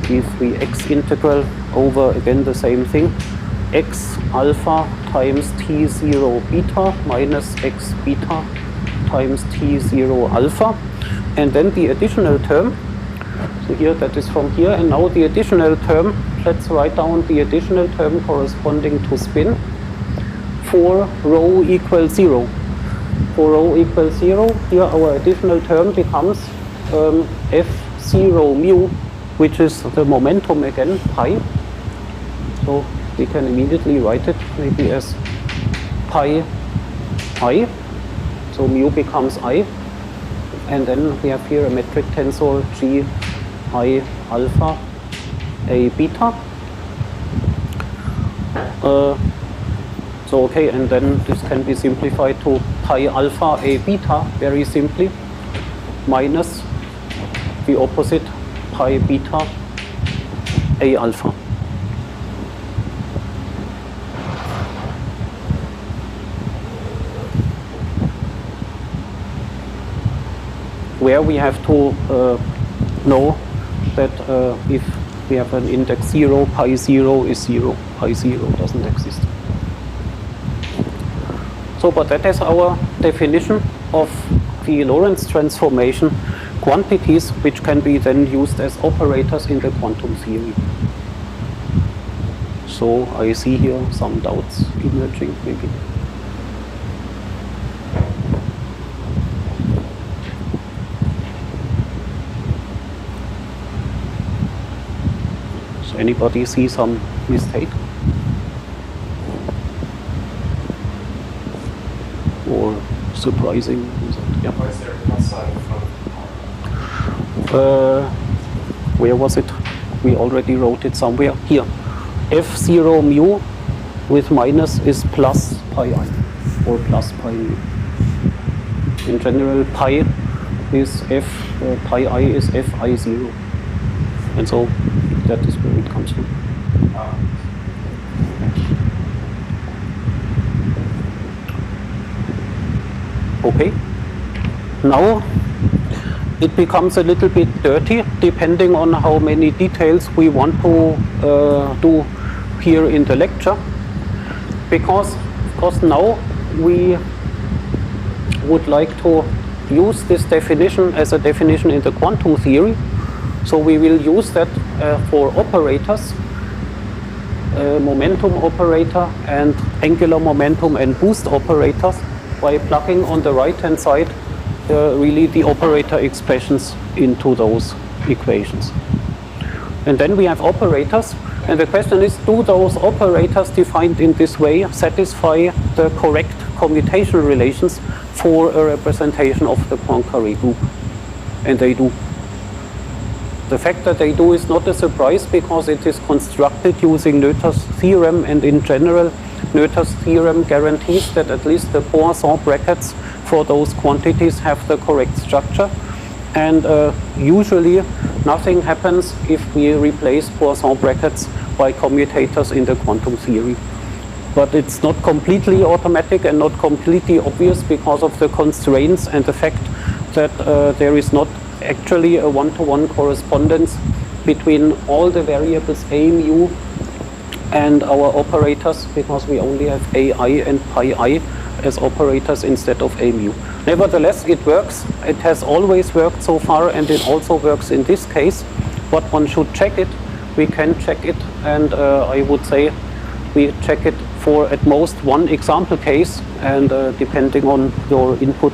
Speaker 1: d3x integral over, again, the same thing, x alpha times t0 beta minus x beta times t0 alpha. And then the additional term, so here that is from here, and now the additional term, let's write down the additional term corresponding to spin for rho equals 0. For rho equals 0, here our additional term becomes f0 mu, which is the momentum again, pi. So we can immediately write it maybe as pi I. So mu becomes I. And then we have here a metric tensor G I alpha A beta. So okay, and then this can be simplified to pi alpha A beta very simply, minus the opposite pi beta A alpha. Where we have to know that if we have an index 0, pi 0 is 0, pi 0 doesn't exist. So, but that is our definition of the Lorentz transformation quantities, which can be then used as operators in the quantum theory. So I see here some doubts emerging maybe. So anybody see some mistake? Or surprising? Yeah.
Speaker 2: Why is there one side in front?
Speaker 1: Where was it? We already wrote it somewhere. Here. F0 mu with minus is plus pi I. or plus pi mu. In general, pi is f, pi I is f I 0. And so that is where it comes from. Okay. Now it becomes a little bit dirty depending on how many details we want to do here in the lecture. Because, of course, now we would like to use this definition as a definition in the quantum theory. So we will use that for operators, momentum operator and angular momentum and boost operators, by plugging on the right hand side really the operator expressions into those equations. And then we have operators, and the question is, do those operators defined in this way satisfy the correct commutational relations for a representation of the Poincare group? And they do. The fact that they do is not a surprise, because it is constructed using Noether's theorem, and in general Noether's theorem guarantees that at least the Poisson brackets for those quantities have the correct structure. And usually nothing happens if we replace Poisson brackets by commutators in the quantum theory. But it's not completely automatic and not completely obvious because of the constraints and the fact that there is not actually a one-to-one correspondence between all the variables a mu and our operators, because we only have ai and pi I as operators instead of a mu. Nevertheless, it works. It has always worked so far, and it also works in this case. But one should check it. We can check it, and I would say we check it for at most one example case, and depending on your input,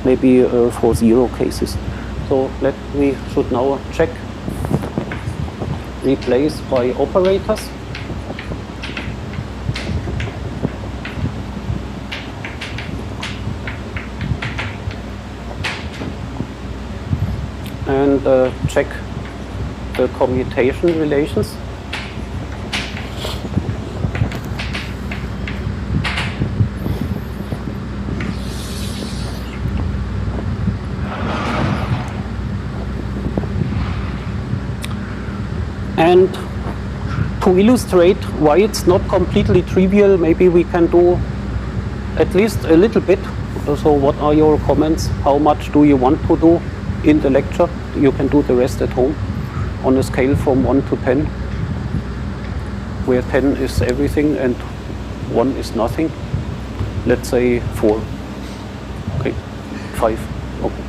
Speaker 1: maybe for 0 cases. So we should now check replace by operators. And check the commutation relations. And to illustrate why it's not completely trivial, maybe we can do at least a little bit. So what are your comments? How much do you want to do in the lecture? You can do the rest at home on a scale from 1 to 10, where 10 is everything and 1 is nothing. Let's say 4. Okay, 5. Okay.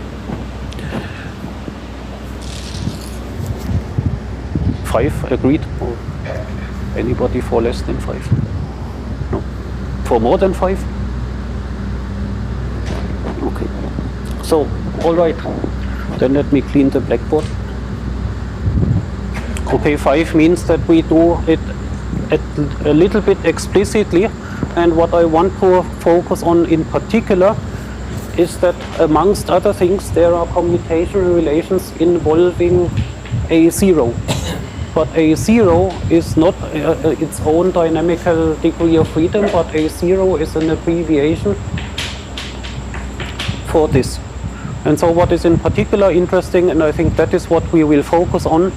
Speaker 1: 5, agreed? Or anybody for less than 5? No. For more than 5? Okay. So, all right. Then let me clean the blackboard. Okay, 5 means that we do it a little bit explicitly, and what I want to focus on in particular is that, amongst other things, there are commutational relations involving A0. But A0 is not its own dynamical degree of freedom, but A0 is an abbreviation for this. And so what is in particular interesting, and I think that is what we will focus on,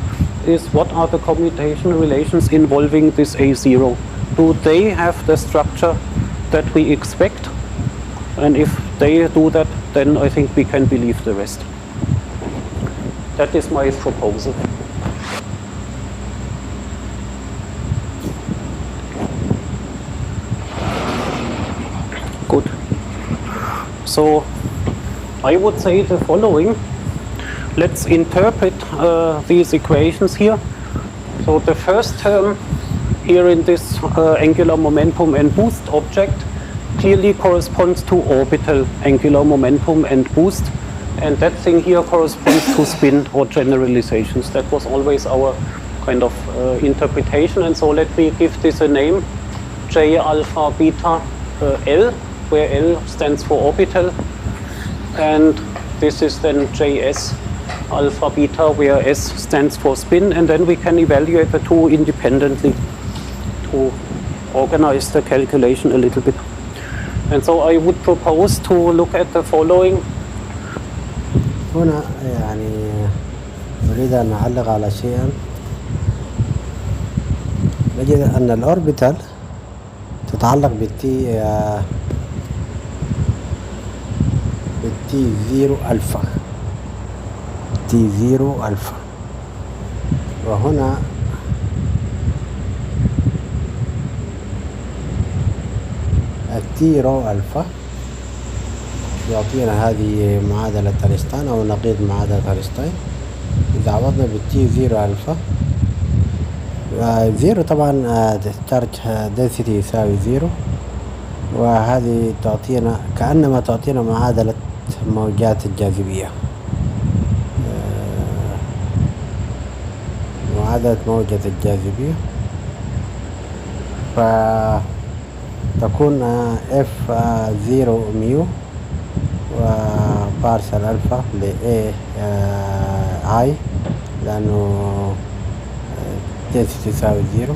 Speaker 1: is what are the commutation relations involving this A0. Do they have the structure that we expect? And if they do that, then I think we can believe the rest. That is my proposal. Good. So I would say the following. Let's interpret these equations here. So the first term here in this angular momentum and boost object clearly corresponds to orbital angular momentum and boost, and that thing here corresponds to spin or generalizations. That was always our kind of interpretation, and so let me give this a name, J alpha beta L, where L stands for orbital, and this is then Js alpha beta, where S stands for spin, and then we can evaluate the two independently to organize the calculation a little bit. And so I would propose to look at the following.
Speaker 3: هنا يعني أريد أن أعلق على شيء. نجد أن الأوربيتال تتعلق بالتي 0 ألفا، تي 0 ألفا، وهنا التي رو ألفا يعطينا هذه معادلة أينشتاين أو نقيض معادلة أينشتاين. إذا عوضنا بالتي 0 ألفا، زيرو طبعا تشارج density يساوي 0، وهذه تعطينا كأنما تعطينا معادلة موجات الجاذبية، معادلة موجة الجاذبية، فتكون F 0 ميو وبارسل ألفا ل A I، لأنه density تساوي 0،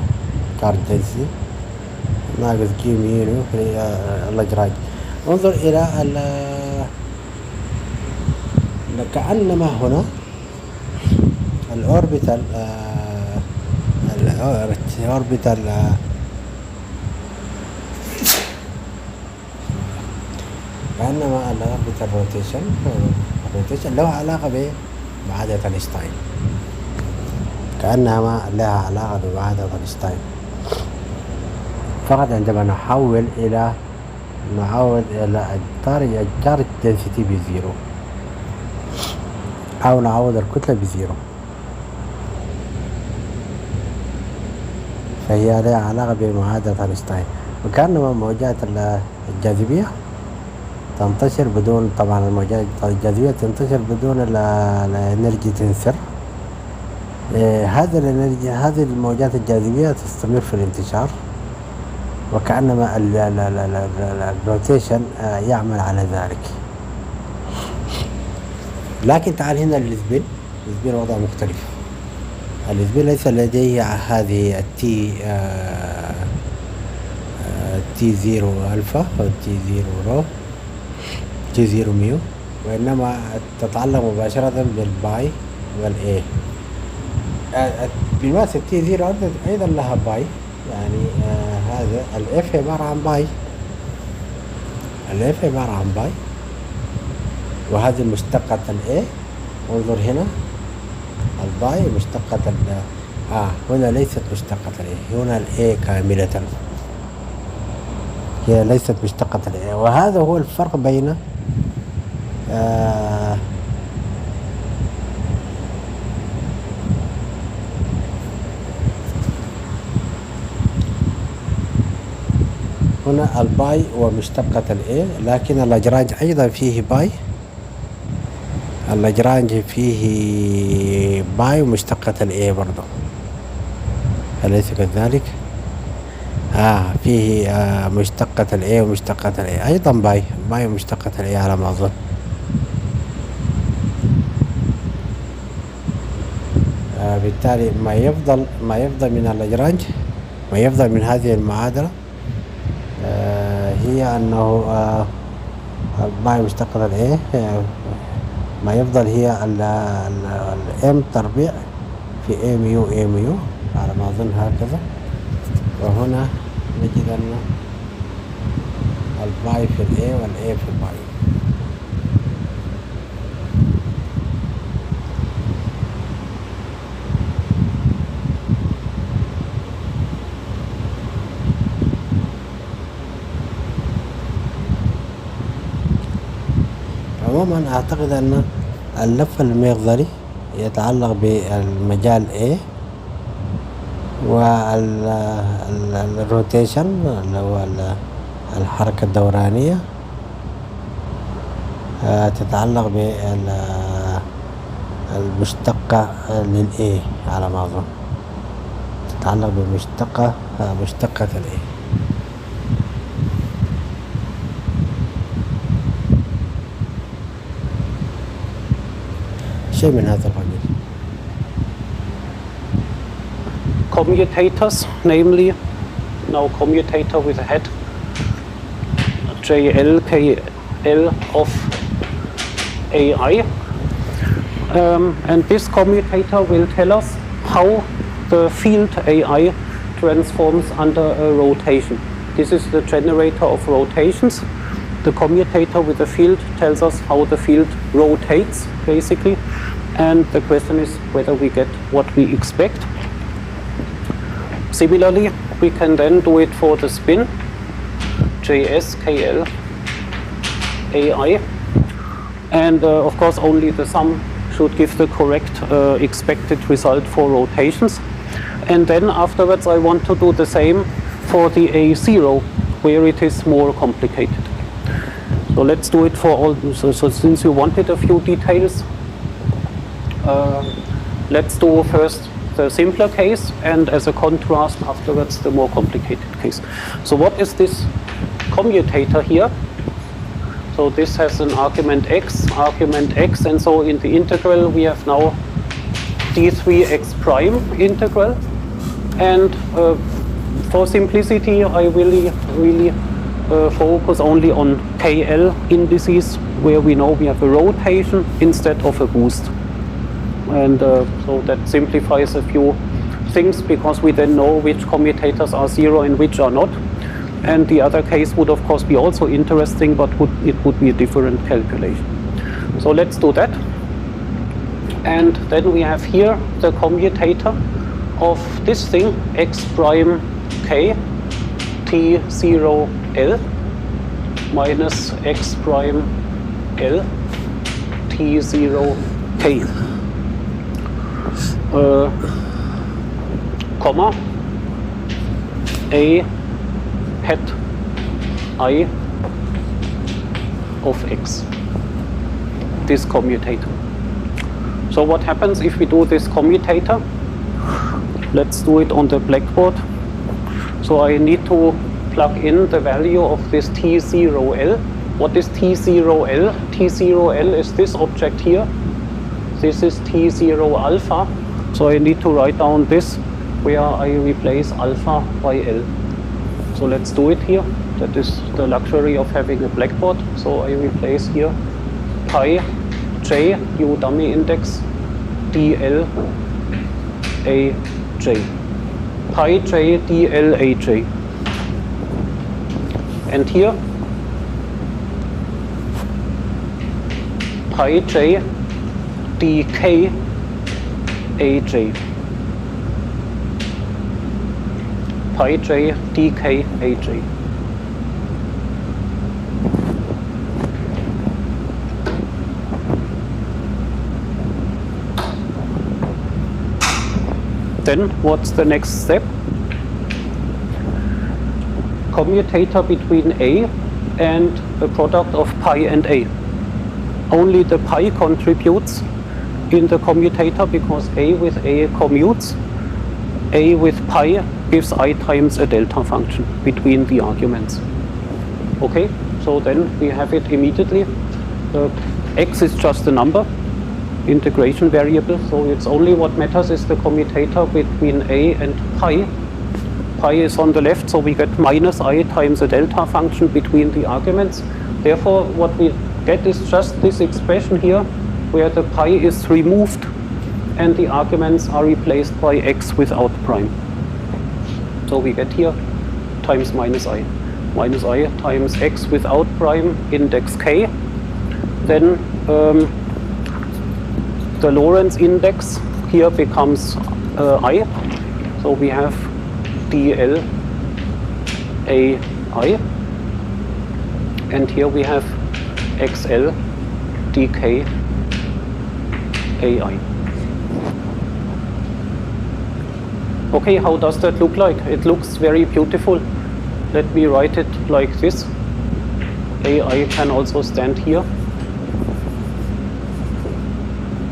Speaker 3: charge density ناقص G ميو في الأجراج. انظر إلى كأنما هنا الأوربيتال كأنما الأوربيتال روتيشن له علاقة بمعادلة أينشتاين، كأنها لها علاقة بمعادلة أينشتاين. فقط عندما نعود إلى التارج density بزيرو، أو نعوض الكتلة بزيرو، فهي لها علاقة بمعادلة أينشتاين. وكأنما موجات الجاذبية تنتشر بدون، طبعا الموجات الجاذبية تنتشر بدون الانرجي تنسر. هذه الموجات الجاذبية تستمر في الانتشار، وكأنما الروتيشن يعمل على ذلك. لكن تعال هنا للسبين وضع مختلف. السبين ليس لديه هذه التي 0 ألفا أو تي 0 رو، تي 0 ميو، وإنما تتعلق مباشرة بالباي والإيه. بالمناسبة تي 0 أيضا لها باي، يعني هذا الإف عبارة عن باي، الإف عبارة عن باي، وهذه مشتقة الإيه. انظر هنا الباي مشتقة هنا ليست مشتقة الإيه، هنا الإيه كاملة، هي ليست مشتقة الإيه. وهذا هو الفرق بين هنا الباي ومشتقة الاي، لكن اللاجرانج ايضا فيه باي، اللاجرانج فيه باي ومشتقة الاي برضه، أليس كذلك؟ فيه مشتقة الاي ومشتقة الاي، ايضا باي ومشتقة الاي على ما اظن. بالتالي ما يفضل من اللاجرانج، ما يفضل من هذه المعادلة هي أنه باي مشتقة الإيه، ما يفضل هي الإم تربيع في إيه ميو على ما أظن هكذا. وهنا نجد أن الباي في الإيه والإيه في الباي. عموما أعتقد أن اللف المغزلي يتعلق بالمجال A، والروتيشن اللي هو الحركة الدورانية تتعلق بالمشتقة للA على ما أظن، تتعلق بمشتقة الA. شيء من هذا القبيل.
Speaker 1: Commutators, namely, now commutator with a head, JL KL of AI. And this commutator will tell us how the field AI transforms under a rotation. This is the generator of rotations. The commutator with the field tells us how the field rotates, basically. And the question is whether we get what we expect. Similarly, we can then do it for the spin, JS KL AI. And of course, only the sum should give the correct expected result for rotations. And then afterwards, I want to do the same for the A0, where it is more complicated. So let's do it for all. So since you wanted a few details, let's do first the simpler case, and as a contrast afterwards the more complicated case. So what is this commutator here? So this has an argument x, and so in the integral we have now d3x prime integral. And for simplicity, I really focus only on KL indices, where we know we have a rotation instead of a boost. And so that simplifies a few things, because we then know which commutators are zero and which are not. And the other case would of course be also interesting, but it would be a different calculation. So let's do that. And then we have here the commutator of this thing, x prime k t0 l minus x prime l t0 k. Comma a hat I of x, this commutator. So what happens if we do this commutator? Let's do it on the blackboard. So I need to plug in the value of this T0L. What is T0L? T0L is this object here. This is T0 alpha. So I need to write down this, where I replace alpha by L. So let's do it here. That is the luxury of having a blackboard. So I replace here pi j u dummy index dl a j. Pi j dl a j. And here pi j dk a j. Pi j dk a j. Then what's the next step? Commutator between A and a product of pi and A. Only the pi contributes in the commutator, because A with A commutes. A with pi gives I times a delta function between the arguments. Okay, so then we have it immediately. X is just a number, integration variable, so it's only what matters is the commutator between A and pi. Pi is on the left, so we get minus I times a delta function between the arguments. Therefore, what we get is just this expression here, where the pi is removed and the arguments are replaced by x without prime. So we get here times minus I times x without prime index k. Then the Lorentz index here becomes I. So we have dl ai, and here we have xl dk ai. Okay, how does that look like? It looks very beautiful. Let me write it like this. AI can also stand here.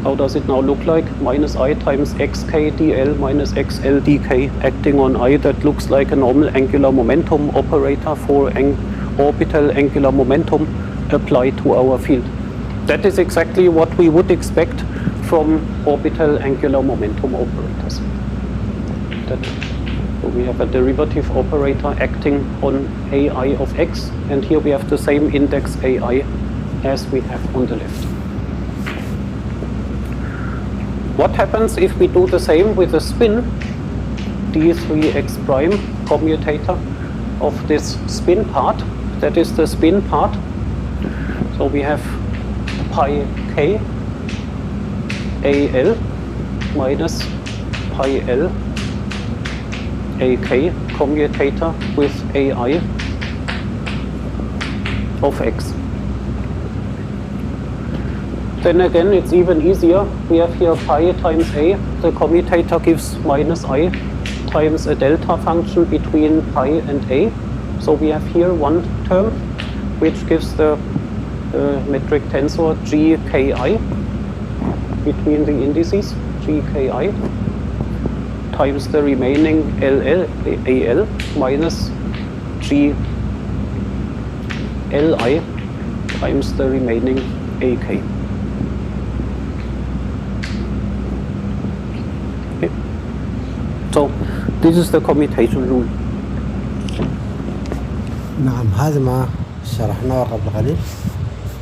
Speaker 1: How does it now look like? Minus I times xk dl minus xl dk acting on I. That looks like a normal angular momentum operator for orbital angular momentum applied to our field. That is exactly what we would expect from orbital angular momentum operators. That So we have a derivative operator acting on AI of x, and here we have the same index AI as we have on the left. What happens if we do the same with the spin d3x prime commutator of this spin part? That is the spin part. So we have pi k al minus pi l ak commutator with ai of x. Then again, it's even easier. We have here pi times a. The commutator gives minus I times a delta function between pi and a. So we have here one term which gives the metric tensor gki between the indices gki times the remaining al minus gli times the remaining ak. Okay. So this is the commutation rule.
Speaker 3: نعم، هذا ما شرحناه قبل قليل،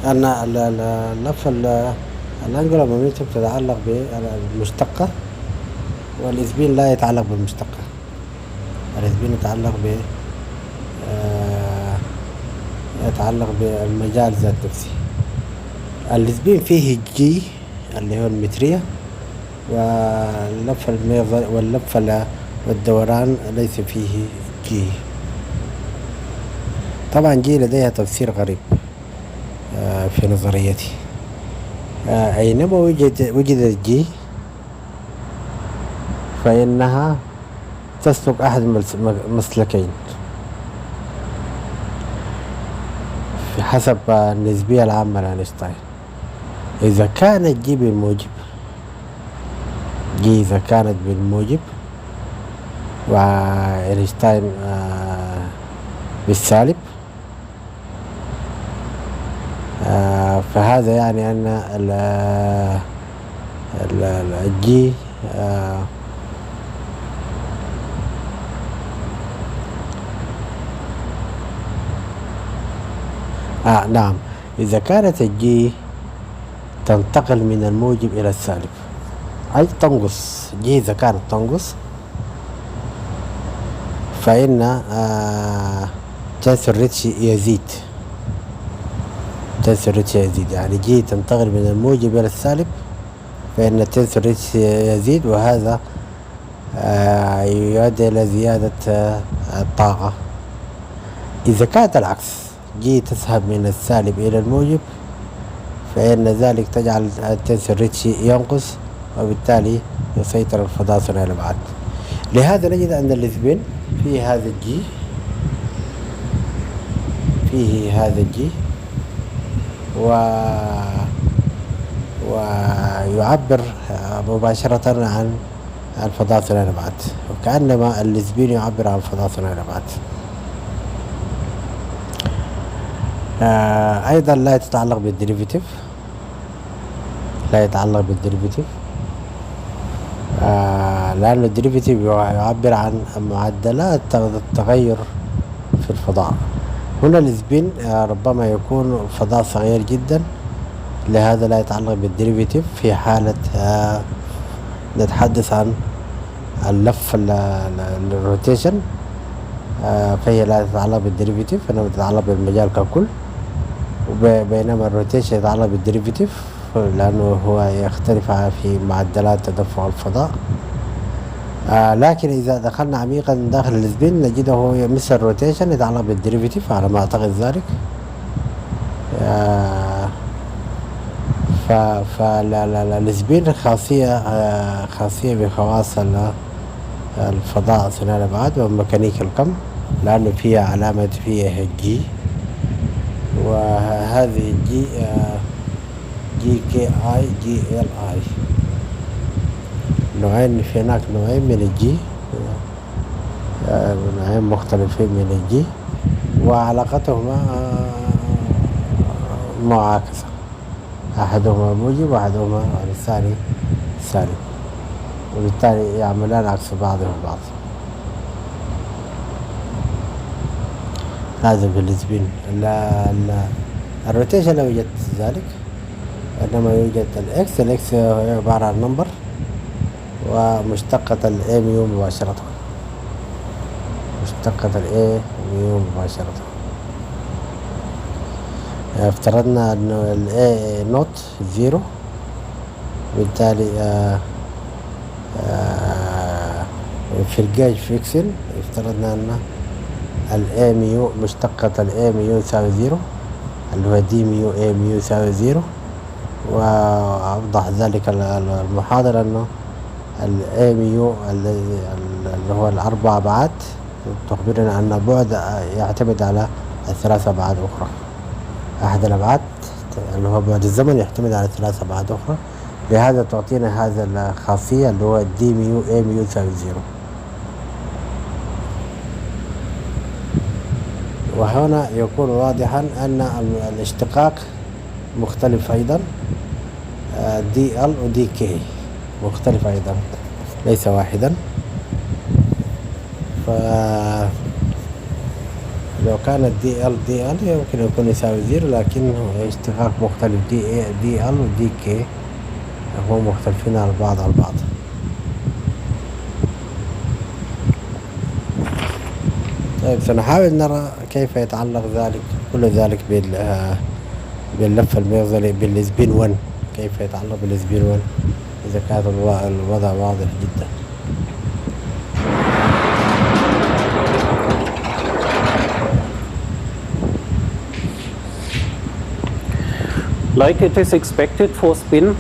Speaker 3: أن اللف الأنجلر مومنتم تتعلق بالمشتقة، والإثبين لا يتعلق بالمشتقة. الإثبين يتعلق بالمجال ذات نفسه. الإثبين فيه جي اللي هو المترية، واللف والدوران ليس فيه جي. طبعا جي لديها تفسير غريب في نظريتي. أينما وجدت جي فإنها تسلك أحد مسلكين في حسب النسبية العامة لأينشتاين. إذا كانت جي بالموجب، جي إذا كانت بالموجب وأينشتاين بالسالب، فهذا يعني أن الجي نعم، إذا كانت الجي تنتقل من الموجب إلى السالب، أي تنقص. جي إذا كانت تنقص فإن تأثير ريتش يزيد. تأثير ريتش يزيد، يعني جي تنتقل من الموجب إلى السالب فإن تأثير ريتش يزيد، وهذا يؤدي إلى زيادة الطاقة. إذا كانت العكس، جي تذهب من السالب إلى الموجب، فإن ذلك تجعل التأثير ريتش ينقص، وبالتالي يسيطر الفضاء ثنائي الأبعاد. لهذا نجد أن الإثبين فيه هذا الجي، فيه هذا الجي، ويعبر مباشرة عن الفضاء ثنائي الأبعاد، وكأنما الإثبين يعبر عن الفضاء ثنائي الأبعاد. أيضا لا يتعلق بالديريفيتيف، لا يتعلق بالديريفيتيف، لأن الديريفيتيف يعبر عن معدلات التغير في الفضاء. هنا الإثبين ربما يكون فضاء صغير جدا، لهذا لا يتعلق بالديريفيتيف. في حالة نتحدث عن اللف الروتيشن فهي لا تتعلق بالديريفيتيف، إنما تتعلق بالمجال ككل، بينما الروتيشن يتعلق بالديريفيتيف لأنه هو يختلف في معدلات تدفع الفضاء. لكن إذا دخلنا عميقا داخل الإثبين نجده مثل الروتيشن يتعلق بالديريفيتيف على ما أعتقد ذلك. فالإثبين خاصية بخواص الفضاء ثنائي الأبعاد وميكانيك الكم، لأنه فيها علامة فيها جي، وهذه جي كي اي جي ال اي. نوعين، في هناك نوعين من الجي، نوعين مختلفين من الجي، وعلاقتهما معاكسة، أحدهما موجب وأحدهما الثاني سالب، وبالتالي يعملان عكس بعضهم البعض. لازم في السبين. الروتيشن لا يوجد ذلك، إنما يوجد الإكس. الإكس هي عبارة عن نمبر ومشتقة الإي ميو مباشرة، مشتقة الإي ميو مباشرة. افترضنا إنه الإي نوت زيرو، بالتالي في الجيج فيكسن افترضنا أن الإي ميو مشتقة الإي ميو يساوي زيرو، اللي هو دي ميو إي ميو يساوي زيرو. وأوضح ذلك المحاضرة أنه الإي ميو اللي هو الأربع أبعاد تخبرنا أن بعد يعتمد على الثلاث أبعاد أخرى. أحد الأبعاد اللي هو بعد الزمن يعتمد على ثلاث أبعاد أخرى، لهذا تعطينا هذا الخاصية اللي هو دي ميو إي ميو يساوي زيرو. وهنا يكون واضحا أن الاشتقاق مختلف أيضا، دي ال ودي كي مختلف أيضا ليس واحدا. فلو كانت دي ال يمكن يكون يساوي زيرو، لكن اشتقاق مختلف دي ال ودي كي هم مختلفين على بعض. طيب سنحاول نرى كيف يتعلق كل ذلك باللف المغزلي بالسبين 1، كيف يتعلق بالسبين 1 إذا كان الوضع واضح جدا.
Speaker 1: Like it is expected for spin,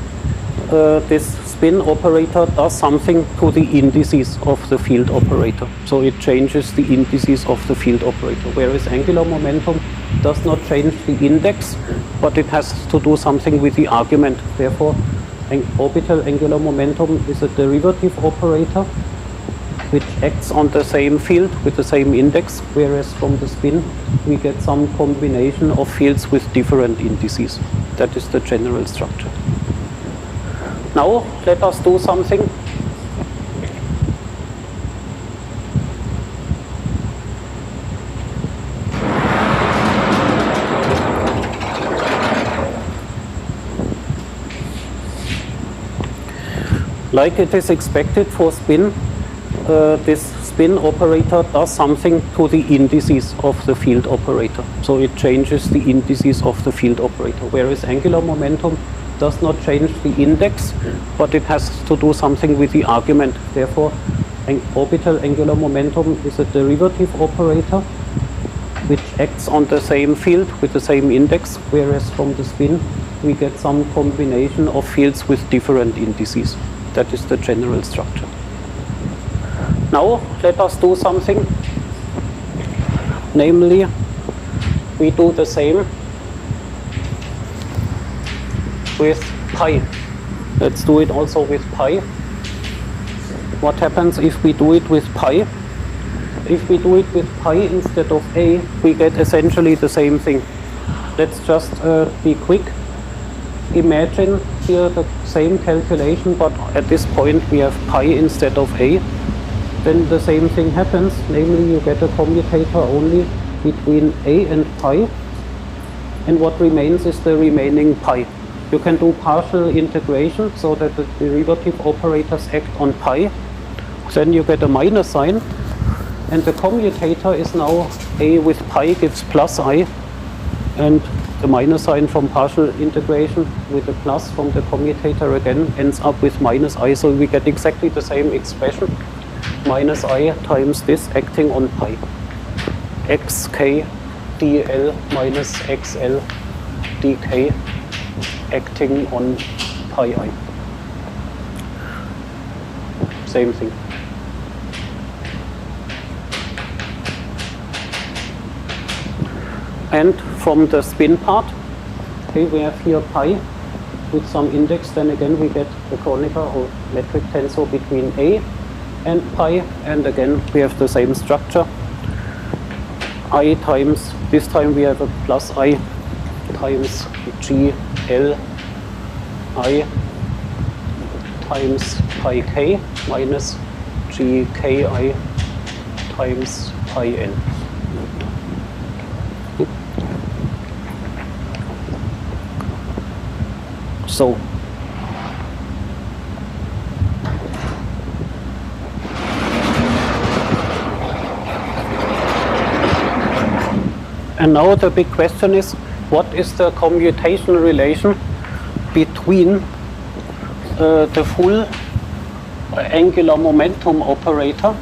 Speaker 1: this spin operator does something to the indices of the field operator. So it changes the indices of the field operator, whereas angular momentum does not change the index, but it has to do something with the argument. Therefore, orbital angular momentum is a derivative operator which acts on the same field with the same index, whereas from the spin we get some combination of fields with different indices. That is the general structure. Now let us do something. Like it is expected for spin, this spin operator does something to the indices of the field operator. So it changes the indices of the field operator, whereas angular momentum does not change the index, but it has to do something with the argument. Therefore, orbital angular momentum is a derivative operator which acts on the same field with the same index, whereas from the spin we get some combination of fields with different indices. That is the general structure. Now let us do something. Namely, we do the same with pi. Let's do it also with pi. What happens if we do it with pi? If we do it with pi instead of a, we get essentially the same thing. Let's just be quick. Imagine here the same calculation, but at this point we have pi instead of a. Then the same thing happens, namely you get a commutator only between a and pi, and what remains is the remaining pi. You can do partial integration so that the derivative operators act on pi. Then you get a minus sign, and the commutator is now a with pi gives plus I, and the minus sign from partial integration with the plus from the commutator again ends up with minus I, so we get exactly the same expression. Minus I times this acting on pi. xk dl minus xl dk acting on pi I. Same thing. And from the spin part, okay, we have here pi with some index, then again we get the Kronecker or metric tensor between a and pi, and again we have the same structure. I times, this time we have a plus I times g l I times pi k minus g k I times pi n. so. And now the big question is, what is the commutational relation between the full angular momentum operator,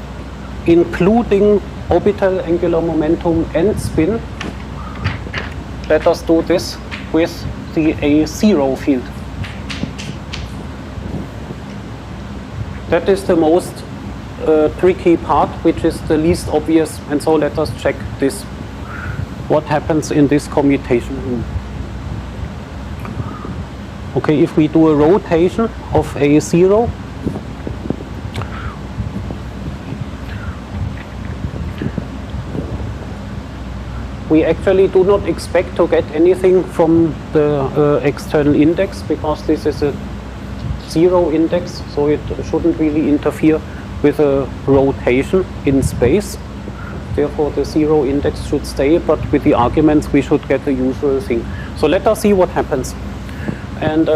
Speaker 1: including orbital angular momentum and spin? Let us do this with the A0 field. That is the most tricky part, which is the least obvious, and so let us check this. What happens in this commutation? Okay, if we do a rotation of A0, we actually do not expect to get anything from the external index, because this is a zero index, so it shouldn't really interfere with a rotation in space. Therefore the zero index should stay, but with the arguments we should get the usual thing. So let us see what happens. And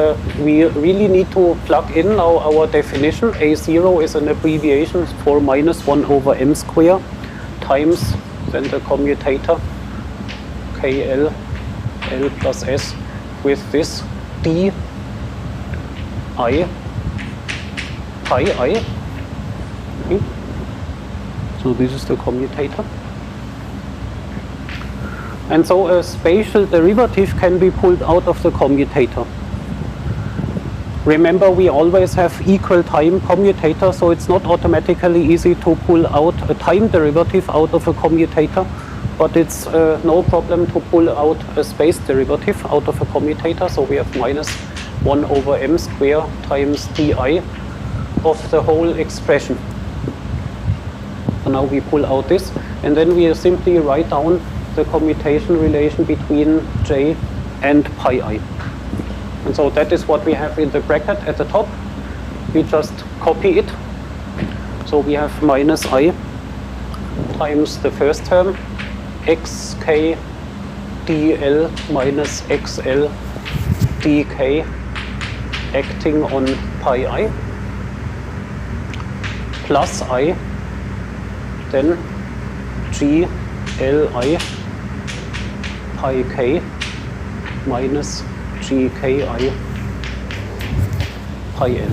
Speaker 1: we really need to plug in now our definition. A0 is an abbreviation for -1/m square times then the commutator KL L plus S with this d I pi I. Okay. So this is the commutator. And so a spatial derivative can be pulled out of the commutator. Remember, we always have equal time commutator, so it's not automatically easy to pull out a time derivative out of a commutator, but it's no problem to pull out a space derivative out of a commutator. So we have -1/m square times di of the whole expression. So now we pull out this, and then we simply write down the commutation relation between j and pi I. And so that is what we have in the bracket at the top. We just copy it. So we have -I times the first term, xk dl minus xl dk acting on pi I, plus I, then g li pi k minus gki pi l.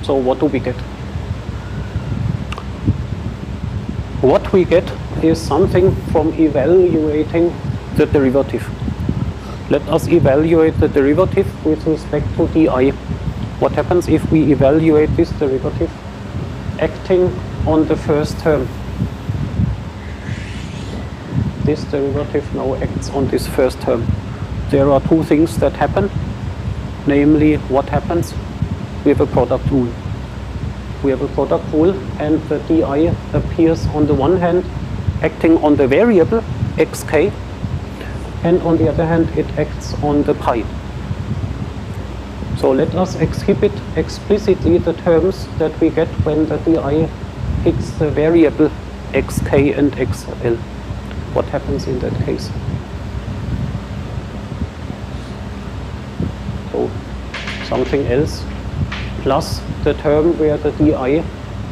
Speaker 1: So what do we get? What we get is something from evaluating the derivative. Let us evaluate the derivative with respect to di. What happens if we evaluate this derivative acting on the first term? This derivative now acts on this first term. There are two things that happen. Namely, what happens? We have a product rule. We have a product rule, and the di appears on the one hand acting on the variable xk, and on the other hand it acts on the pi. So let us exhibit explicitly the terms that we get when the di hits the variable xk and xl. What happens in that case? So something else plus the term where the di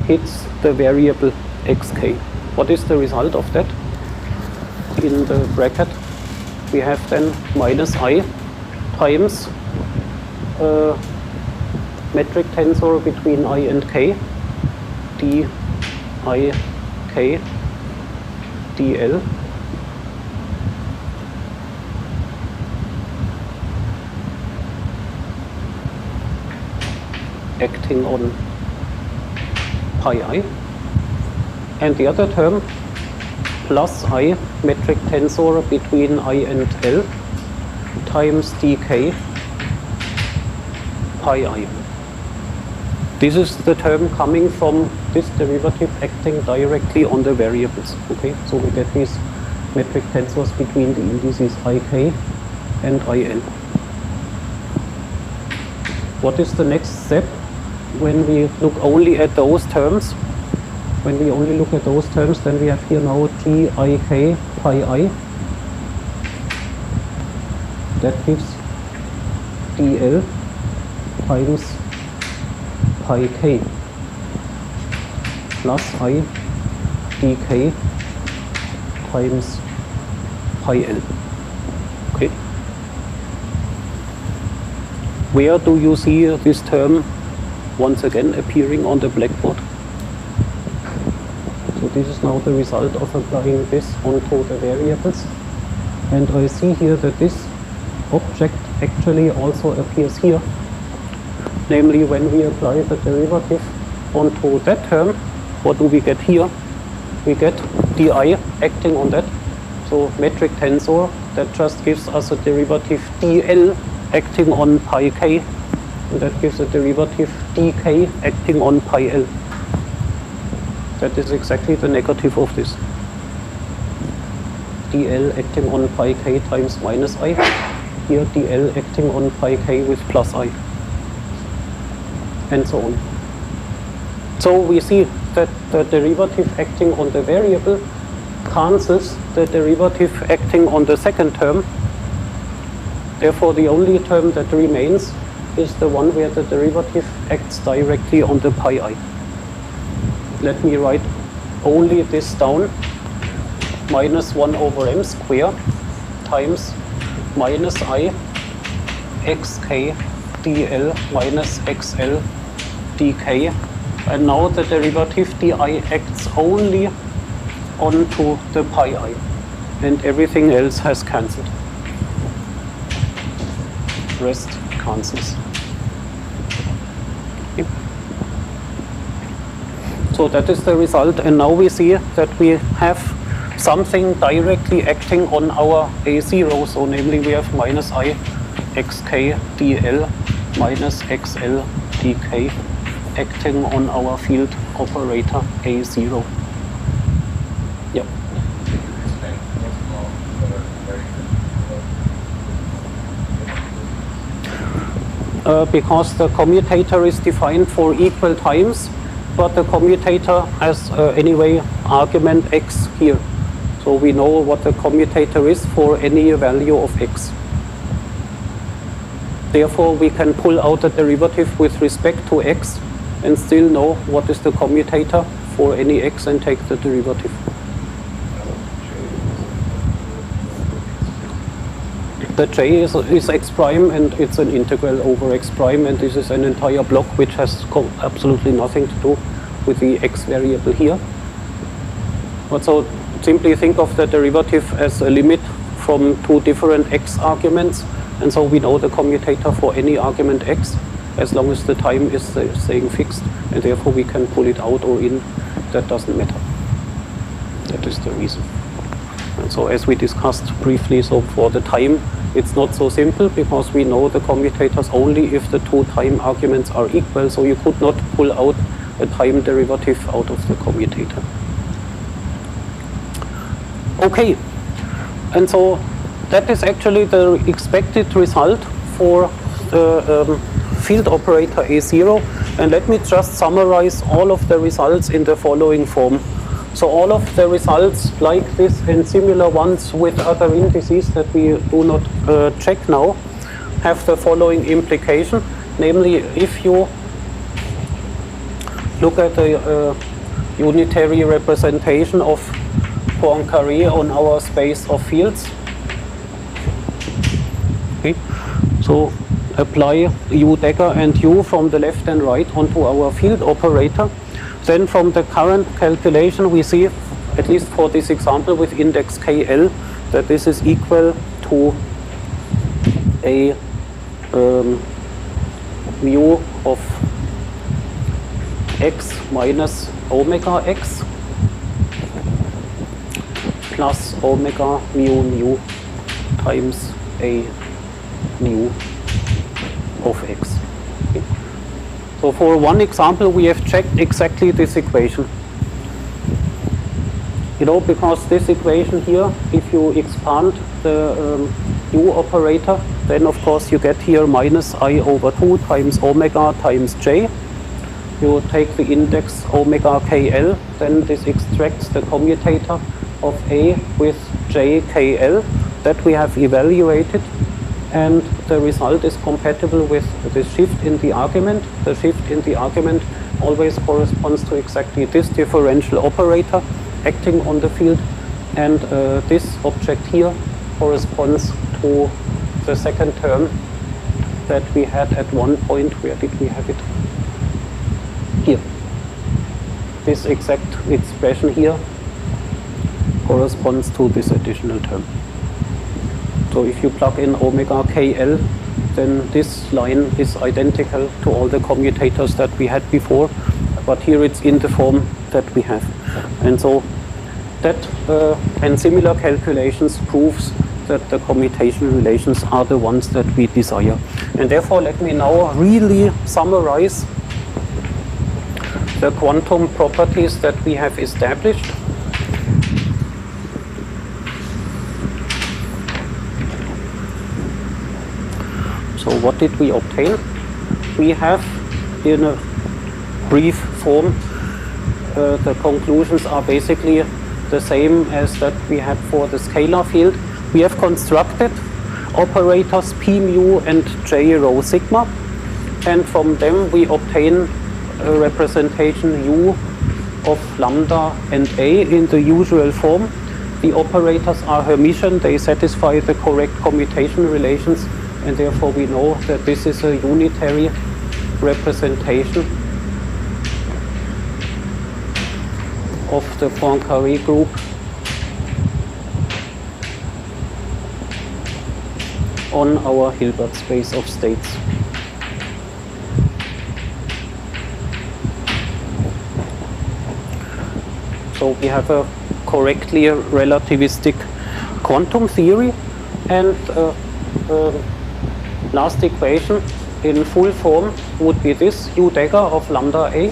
Speaker 1: hits the variable xk. What is the result of that? In the bracket we have then -I times metric tensor between I and k, d I k dl acting on pi I, and the other term plus I metric tensor between I and L times dk pi I. This is the term coming from this derivative acting directly on the variables. Okay, so we get these metric tensors between the indices ik and il. What is the next step when we look only at those terms? when we only look at those terms, then we have here now tik pi I. That gives dl times pi k plus I dk times pi l. Okay. Where do you see this term once again appearing on the blackboard? So this is now the result of applying this onto the variables. And I see here that this object actually also appears here. Namely, when we apply the derivative onto that term, what do we get here? We get di acting on that. So metric tensor, that just gives us a derivative dl acting on pi k. And that gives a derivative dk acting on pi l. That is exactly the negative of this. dl acting on pi k times minus I. Here dl acting on pi k with plus I. And so on. So we see that the derivative acting on the variable cancels the derivative acting on the second term. Therefore, the only term that remains is the one where the derivative acts directly on the pi I. Let me write only this down. Minus 1 over m squared times minus I xk dl minus xl dk. And now the derivative di acts only onto the pi I, and everything else has cancelled. Rest cancels. Okay. So that is the result, and now we see that we have something directly acting on our A0, so namely we have minus I xk dl minus xl dk acting on our field operator A0. Yep. Because the commutator is defined for equal times, but the commutator has anyway argument x here. So we know what the commutator is for any value of x. Therefore, we can pull out the derivative with respect to x and still know what is the commutator for any x and take the derivative. The j is x prime and it's an integral over x prime, and this is an entire block which has absolutely nothing to do with the x variable here. But so simply think of the derivative as a limit from two different x arguments, and so we know the commutator for any argument x as long as the time is staying fixed, and therefore we can pull it out or in. That doesn't matter. That is the reason. And so as we discussed briefly, so for the time it's not so simple because we know the commutators only if the two time arguments are equal, so you could not pull out a time derivative out of the commutator. Okay, and so that is actually the expected result for the field operator A0, and let me just summarize all of the results in the following form. So all of the results like this and similar ones with other indices that we do not check now have the following implication. Namely, if you look at the unitary representation of Poincaré on our space of fields, okay, so apply u dagger and u from the left and right onto our field operator. Then from the current calculation we see, at least for this example with index KL, that this is equal to a mu of x minus omega x plus omega mu times a mu of x. Okay. So for one example we have checked exactly this equation. You know, because this equation here, if you expand the u operator, then of course you get here minus I over 2 times omega times j. you take the index omega KL, then this extracts the commutator of A with JKL that we have evaluated, and the result is compatible with the shift in the argument. The shift in the argument always corresponds to exactly this differential operator acting on the field, and this object here corresponds to the second term that we had at one point. Where did we have it? Here. This exact expression here corresponds to this additional term. So if you plug in omega KL, then this line is identical to all the commutators that we had before, but here it's in the form that we have. And so that and similar calculations proves that the commutation relations are the ones that we desire. And therefore, let me now really summarize the quantum properties that we have established. So what did we obtain? We have, in a brief form, the conclusions are basically the same as that we had for the scalar field. We have constructed operators P mu and J rho sigma, and from them we obtain a representation U of lambda and A in the usual form. The operators are Hermitian, they satisfy the correct commutation relations, and therefore we know that this is a unitary representation of the Poincaré group on our Hilbert space of states. So we have a correctly relativistic quantum theory, and last equation in full form would be this: U dagger of lambda A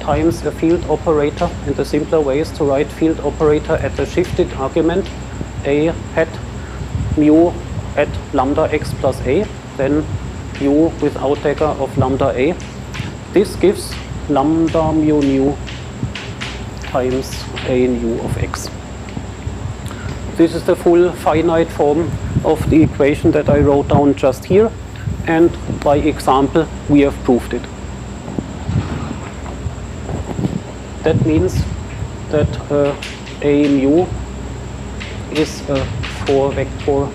Speaker 1: times a field operator, and the simpler way is to write field operator at the shifted argument A hat mu at lambda x plus A, then U without dagger of lambda A. This gives lambda mu nu times A nu of x. This is the full finite form of the equation that I wrote down just here, and by example we have proved it. That means that A mu is a 4-vector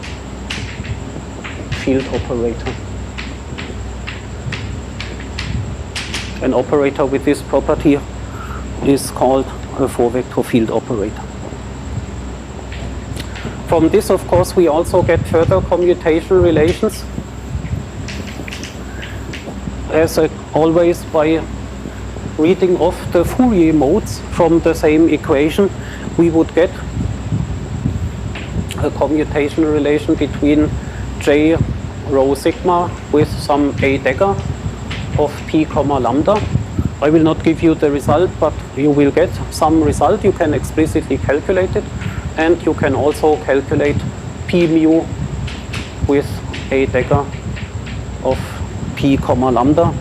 Speaker 1: field operator. An operator with this property is called a 4-vector field operator. From this, of course, we also get further commutation relations. As always, by reading off the Fourier modes from the same equation, we would get a commutation relation between J rho sigma with some A dagger of P comma lambda. I will not give you the result, but you will get some result. You can explicitly calculate it, and you can also calculate P mu with A dagger of P comma lambda.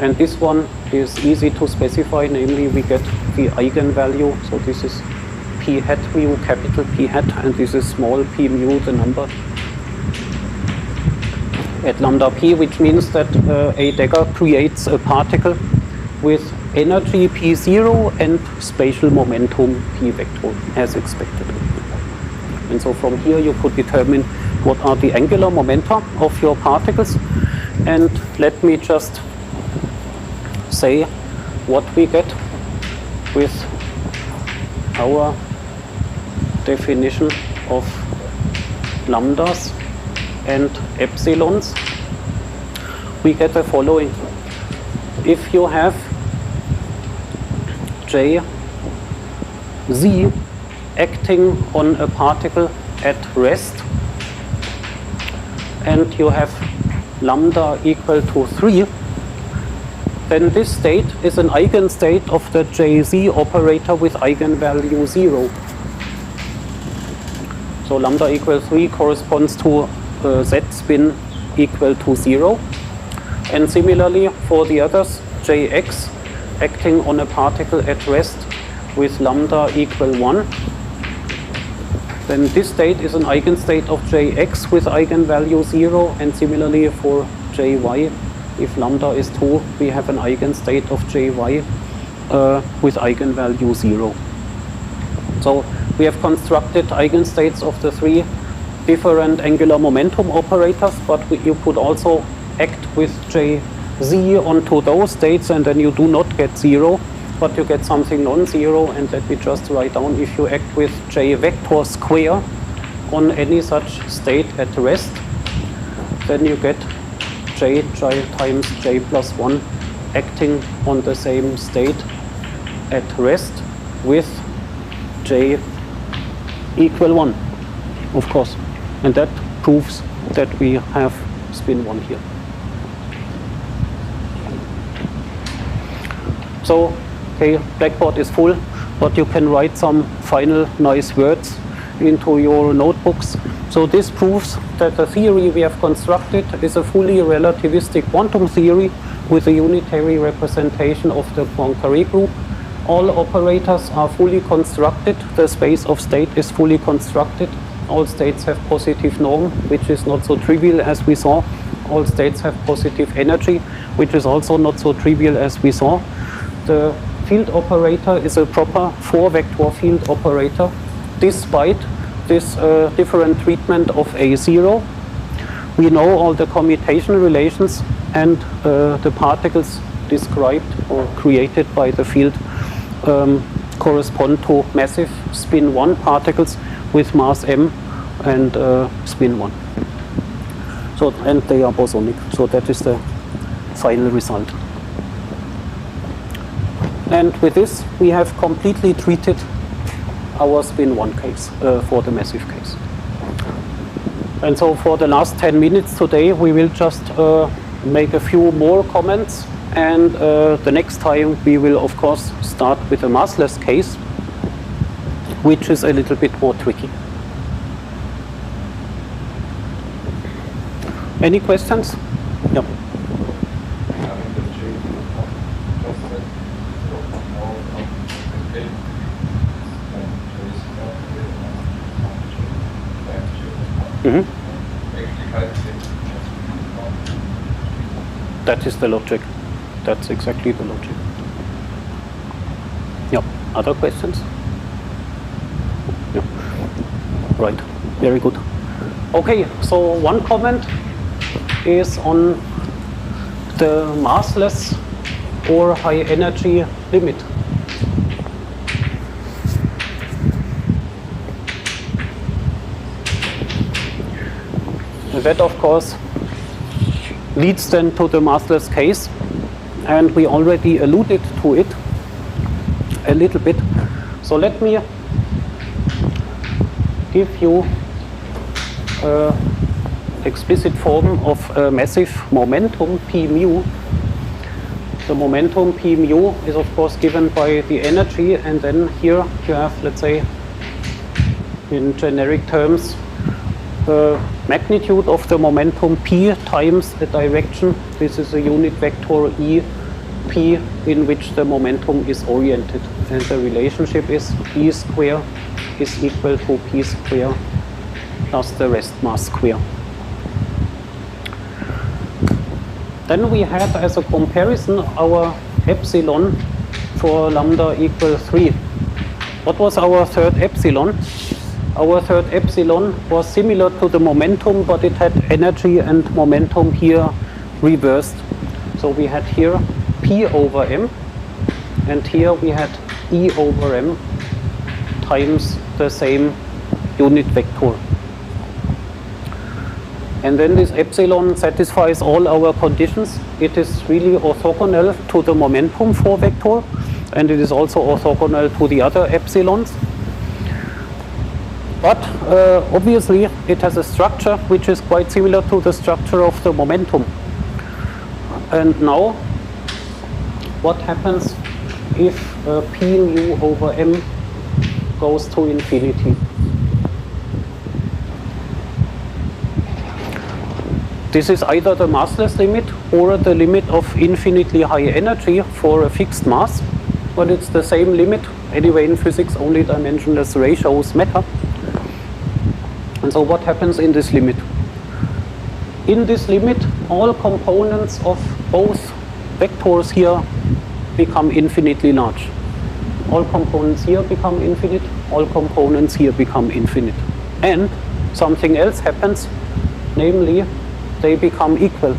Speaker 1: And this one is easy to specify, namely we get the eigenvalue. So this is P hat mu, capital P hat, and this is small p mu, the number at lambda p, which means that A dagger creates a particle with energy P0 and spatial momentum P vector as expected. And so from here you could determine what are the angular momenta of your particles. And let me just say what we get with our definition of lambdas and epsilons. We get the following. If you have J Z acting on a particle at rest, and you have lambda equal to 3, then this state is an eigenstate of the Jz operator with eigenvalue 0. So lambda equal 3 corresponds to Z spin equal to 0. And similarly for the others, Jx acting on a particle at rest with lambda equal 1, then this state is an eigenstate of Jx with eigenvalue 0, and similarly for Jy, if lambda is 2, we have an eigenstate of Jy with eigenvalue 0. So we have constructed eigenstates of the 3 different angular momentum operators, but you could also act with Jz onto those states, and then you do not get 0, but you get something non-zero. And let me just write down, if you act with J vector square on any such state at rest, then you get J times J plus 1 acting on the same state at rest with J equal 1, of course. And that proves that we have spin 1 here. So, okay, Blackboard is full, but you can write some final nice words into your notebooks. So this proves that the theory we have constructed is a fully relativistic quantum theory with a unitary representation of the Poincare group. All operators are fully constructed. The space of state is fully constructed. All states have positive norm, which is not so trivial as we saw. All states have positive energy, which is also not so trivial as we saw. The field operator is a proper 4-vector field operator, despite this different treatment of A0. We know all the commutation relations, and the particles described or created by the field correspond to massive spin 1 particles with mass m and spin 1. So, and they are bosonic. So that is the final result. And with this, we have completely treated our spin 1 case for the massive case. And so for the last 10 minutes today, we will just make a few more comments. And the next time, we will, of course, start with a massless case, which is a little bit more tricky. Any questions? Yep. Mm-hmm. That is the logic. That's exactly the logic. Yep. Other questions? Yep. Right. Very good. Okay. So one comment is on the massless or high energy limit. That, of course, leads then to the massless case, and we already alluded to it a little bit. So let me give you an explicit form of a massive momentum P mu. The momentum P mu is, of course, given by the energy, and then here you have, let's say, in generic terms, the magnitude of the momentum P times the direction. This is a unit vector E P in which the momentum is oriented. And the relationship is E square is equal to P square plus the rest mass square. Then we had as a comparison our epsilon for lambda equal 3. What was our third epsilon? Our third epsilon was similar to the momentum, but it had energy and momentum here reversed. So we had here P over M, and here we had E over M times the same unit vector. And then this epsilon satisfies all our conditions. It is really orthogonal to the momentum 4-vector, and it is also orthogonal to the other epsilons. But obviously it has a structure which is quite similar to the structure of the momentum. And now, what happens if P mu over M goes to infinity? This is either the massless limit or the limit of infinitely high energy for a fixed mass, but it's the same limit. Anyway, in physics, only dimensionless ratios matter. And so what happens in this limit? In this limit, all components of both vectors here become infinitely large. All components here become infinite, all components here become infinite. And something else happens, namely, they become equal,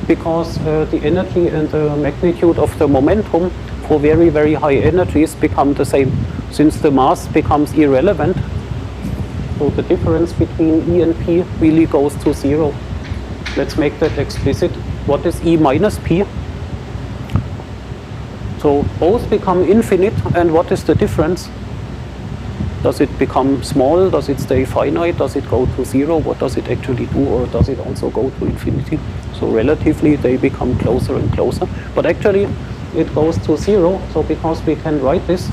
Speaker 1: because the energy and the magnitude of the momentum for very, very high energies become the same. Since the mass becomes irrelevant, so the difference between E and P really goes to zero. Let's make that explicit. What is E minus P? So both become infinite, and what is the difference? Does it become small? Does it stay finite? Does it go to zero? What does it actually do? Or does it also go to infinity? So relatively they become closer and closer, but actually it goes to zero. So because we can write this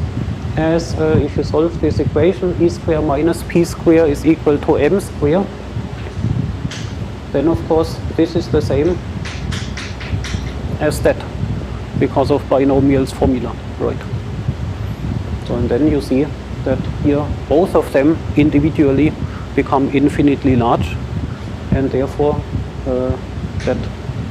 Speaker 1: as if you solve this equation, E square minus P square is equal to M square, then of course this is the same as that because of binomials formula, right? So and then you see that here both of them individually become infinitely large, and therefore that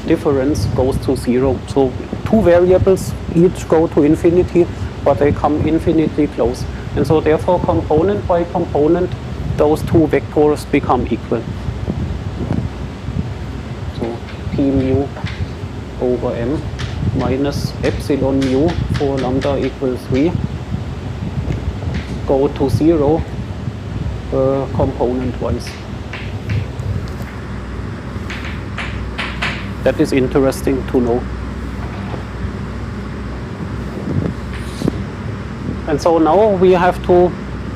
Speaker 1: difference goes to zero. So two variables each go to infinity, but they come infinitely close, and so therefore component by component those two vectors become equal. So P mu over M minus epsilon mu for lambda equals 3 go to zero component-wise. That is interesting to know. And so now we have to,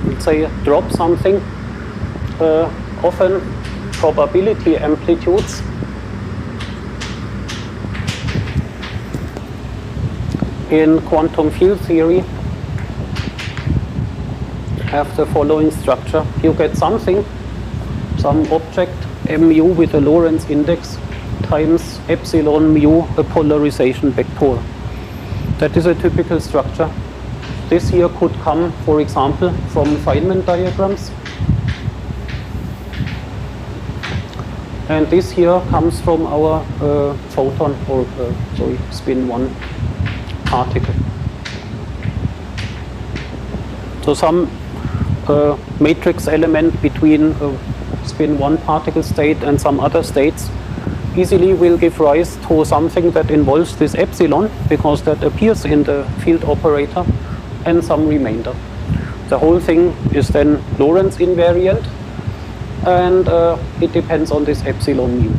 Speaker 1: let's say, drop something. Often probability amplitudes in quantum field theory have the following structure. You get something, some object mu with a Lorentz index times epsilon mu, a polarization vector. That is a typical structure. This here could come, for example, from Feynman diagrams. And this here comes from our photon or spin 1 particle. So some matrix element between spin 1 particle state and some other states easily will give rise to something that involves this epsilon, because that appears in the field operator, and some remainder. The whole thing is then Lorentz invariant, and it depends on this epsilon mu.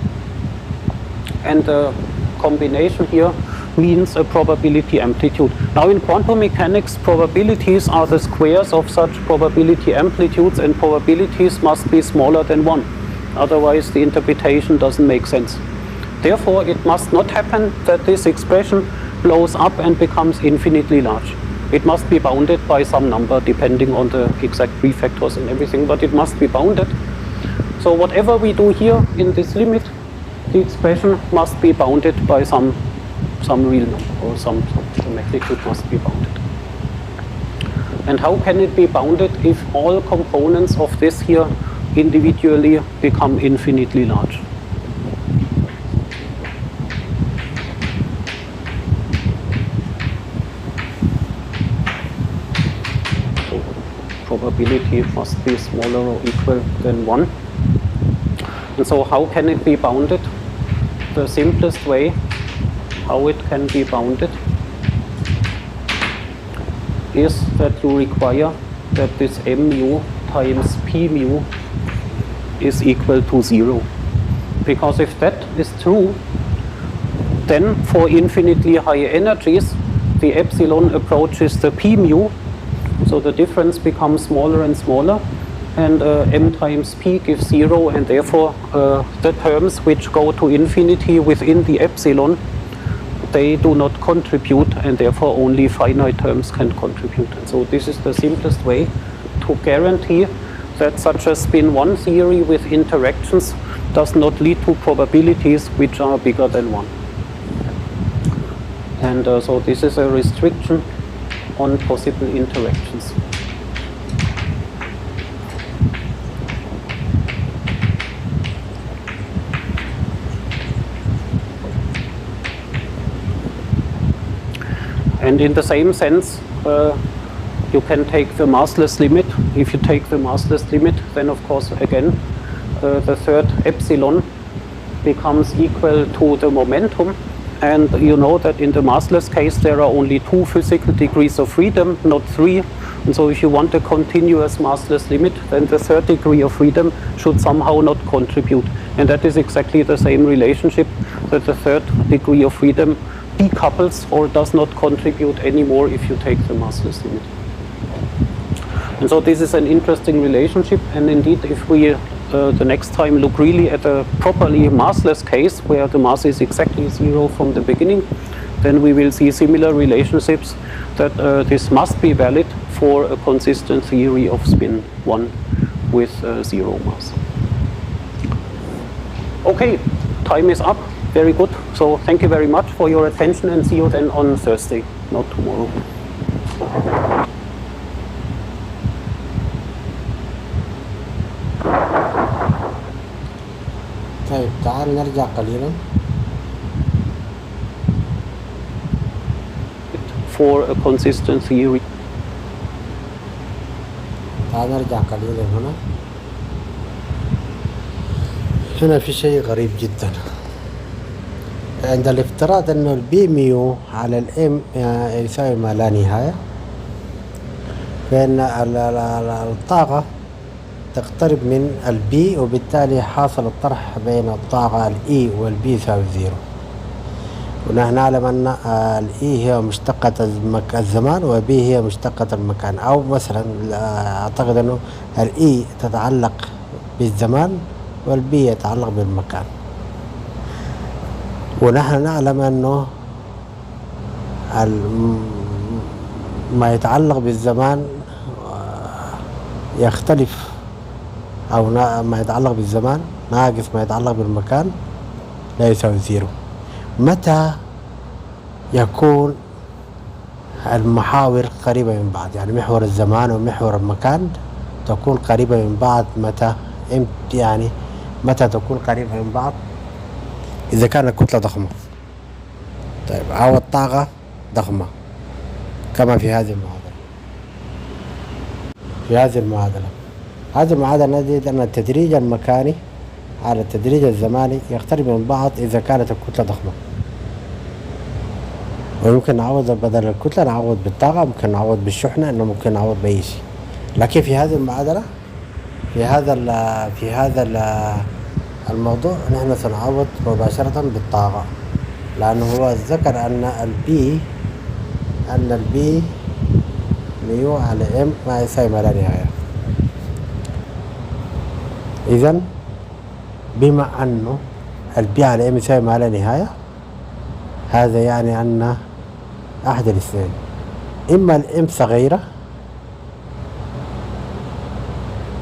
Speaker 1: And the combination here means a probability amplitude. Now in quantum mechanics, probabilities are the squares of such probability amplitudes, and probabilities must be smaller than 1. Otherwise the interpretation doesn't make sense. Therefore it must not happen that this expression blows up and becomes infinitely large. It must be bounded by some number depending on the exact prefactors and everything, but it must be bounded. So whatever we do here in this limit, the expression must be bounded by some real number, or the magnitude must be bounded. And how can it be bounded if all components of this here individually become infinitely large? So probability must be smaller or equal than 1. And so how can it be bounded? The simplest way how it can be bounded is that you require that this mu times p mu is equal to 0. Because if that is true, then for infinitely high energies, the epsilon approaches the p mu, so the difference becomes smaller and smaller, and m times p gives 0, and therefore the terms which go to infinity within the epsilon, they do not contribute, and therefore only finite terms can contribute. And so this is the simplest way to guarantee that such a spin 1 theory with interactions does not lead to probabilities which are bigger than 1. And so this is a restriction on possible interactions. And in the same sense, you can take the massless limit. If you take the massless limit, then of course again the third epsilon becomes equal to the momentum. And you know that in the massless case there are only 2 physical degrees of freedom, not 3. And so if you want a continuous massless limit, then the third degree of freedom should somehow not contribute. And that is exactly the same relationship, that the third degree of freedom decouples or does not contribute anymore if you take the massless limit. And so this is an interesting relationship, and indeed if we the next time look really at a properly massless case where the mass is exactly 0 from the beginning, then we will see similar relationships that this must be valid for a consistent theory of spin 1 with 0 mass. Okay, time is up. Very good. So thank you very much for your attention, and see you then on Thursday, not tomorrow.
Speaker 3: طيب تعال نرجع قليلا.
Speaker 1: For a consistent theory.
Speaker 3: تعال نرجع قليلا هنا. هنا في شيء غريب جدا. عند الافتراض انه البي ميو على الام يساوي ما لا نهاية، فإن الطاقة تقترب من البي، وبالتالي حاصل الطرح بين الطاقة الاي والبي يساوي 0. ونحن نعلم ان الاي هي مشتقة الزمان وبي هي مشتقة المكان، او مثلا اعتقد انه الاي تتعلق بالزمان والبي يتعلق بالمكان. ونحن نعلم أنه ما يتعلق بالزمان يختلف، أو ما يتعلق بالزمان ناقص ما يتعلق بالمكان لا يساوي 0. متى يكون المحاور قريبة من بعض؟ يعني محور الزمان ومحور المكان تكون قريبة من بعض متى؟ يعني متى تكون قريبة من بعض؟ إذا كانت الكتلة ضخمة، طيب، أو الطاقة ضخمة كما في هذه المعادلة. هذه المعادلة نجد أن التدريج المكاني على التدريج الزماني يقترب من بعض إذا كانت الكتلة ضخمة. ويمكن نعوض بدل الكتلة نعوض بالطاقة، ممكن نعوض بالشحنة، إنه ممكن نعوض بأي شيء. لكن في هذه المعادلة في هذا الموضوع نحن سنعوض مباشرة بالطاقة، لأنه هو ذكر أن البي ميو على ام ما يساوي ما لا نهاية. إذن بما أنه البي على ام يساوي ما لا نهاية، هذا يعني أن أحد الاثنين، إما الام صغيرة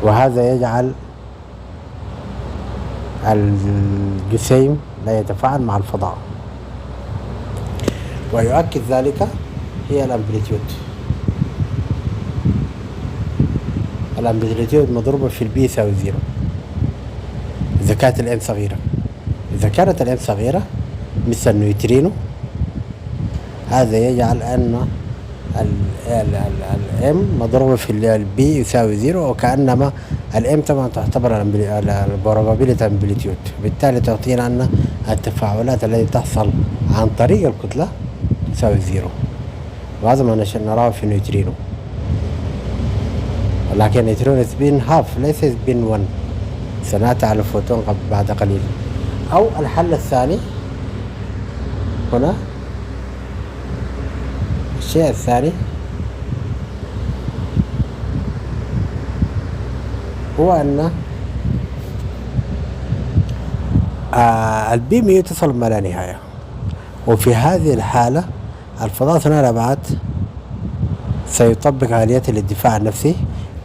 Speaker 3: وهذا يجعل الجسيم لا يتفاعل مع الفضاء، ويؤكد ذلك هي الامبليتيود مضروبة في البي يساوي 0 إذا كانت الام صغيرة. إذا كانت الام صغيرة مثل النيوترينو، هذا يجعل أن الام مضروبة في البي يساوي 0، وكأنما الام طبعا تعتبر البروبابيليتي امبليتيود، بالتالي تعطينا أن التفاعلات التي تحصل عن طريق الكتلة تساوي 0، وهذا ما نراه في النيوترينو. ولكن النيوترينو سبين هاف ليس سبين 1، سنأتي على الفوتون بعد قليل. أو الحل الثاني هنا، الشيء الثاني هو أن البي ميو تصل ما لا نهاية، وفي هذه الحالة الفضاء ثنائي الأبعاد سيطبق آلية الدفاع النفسي،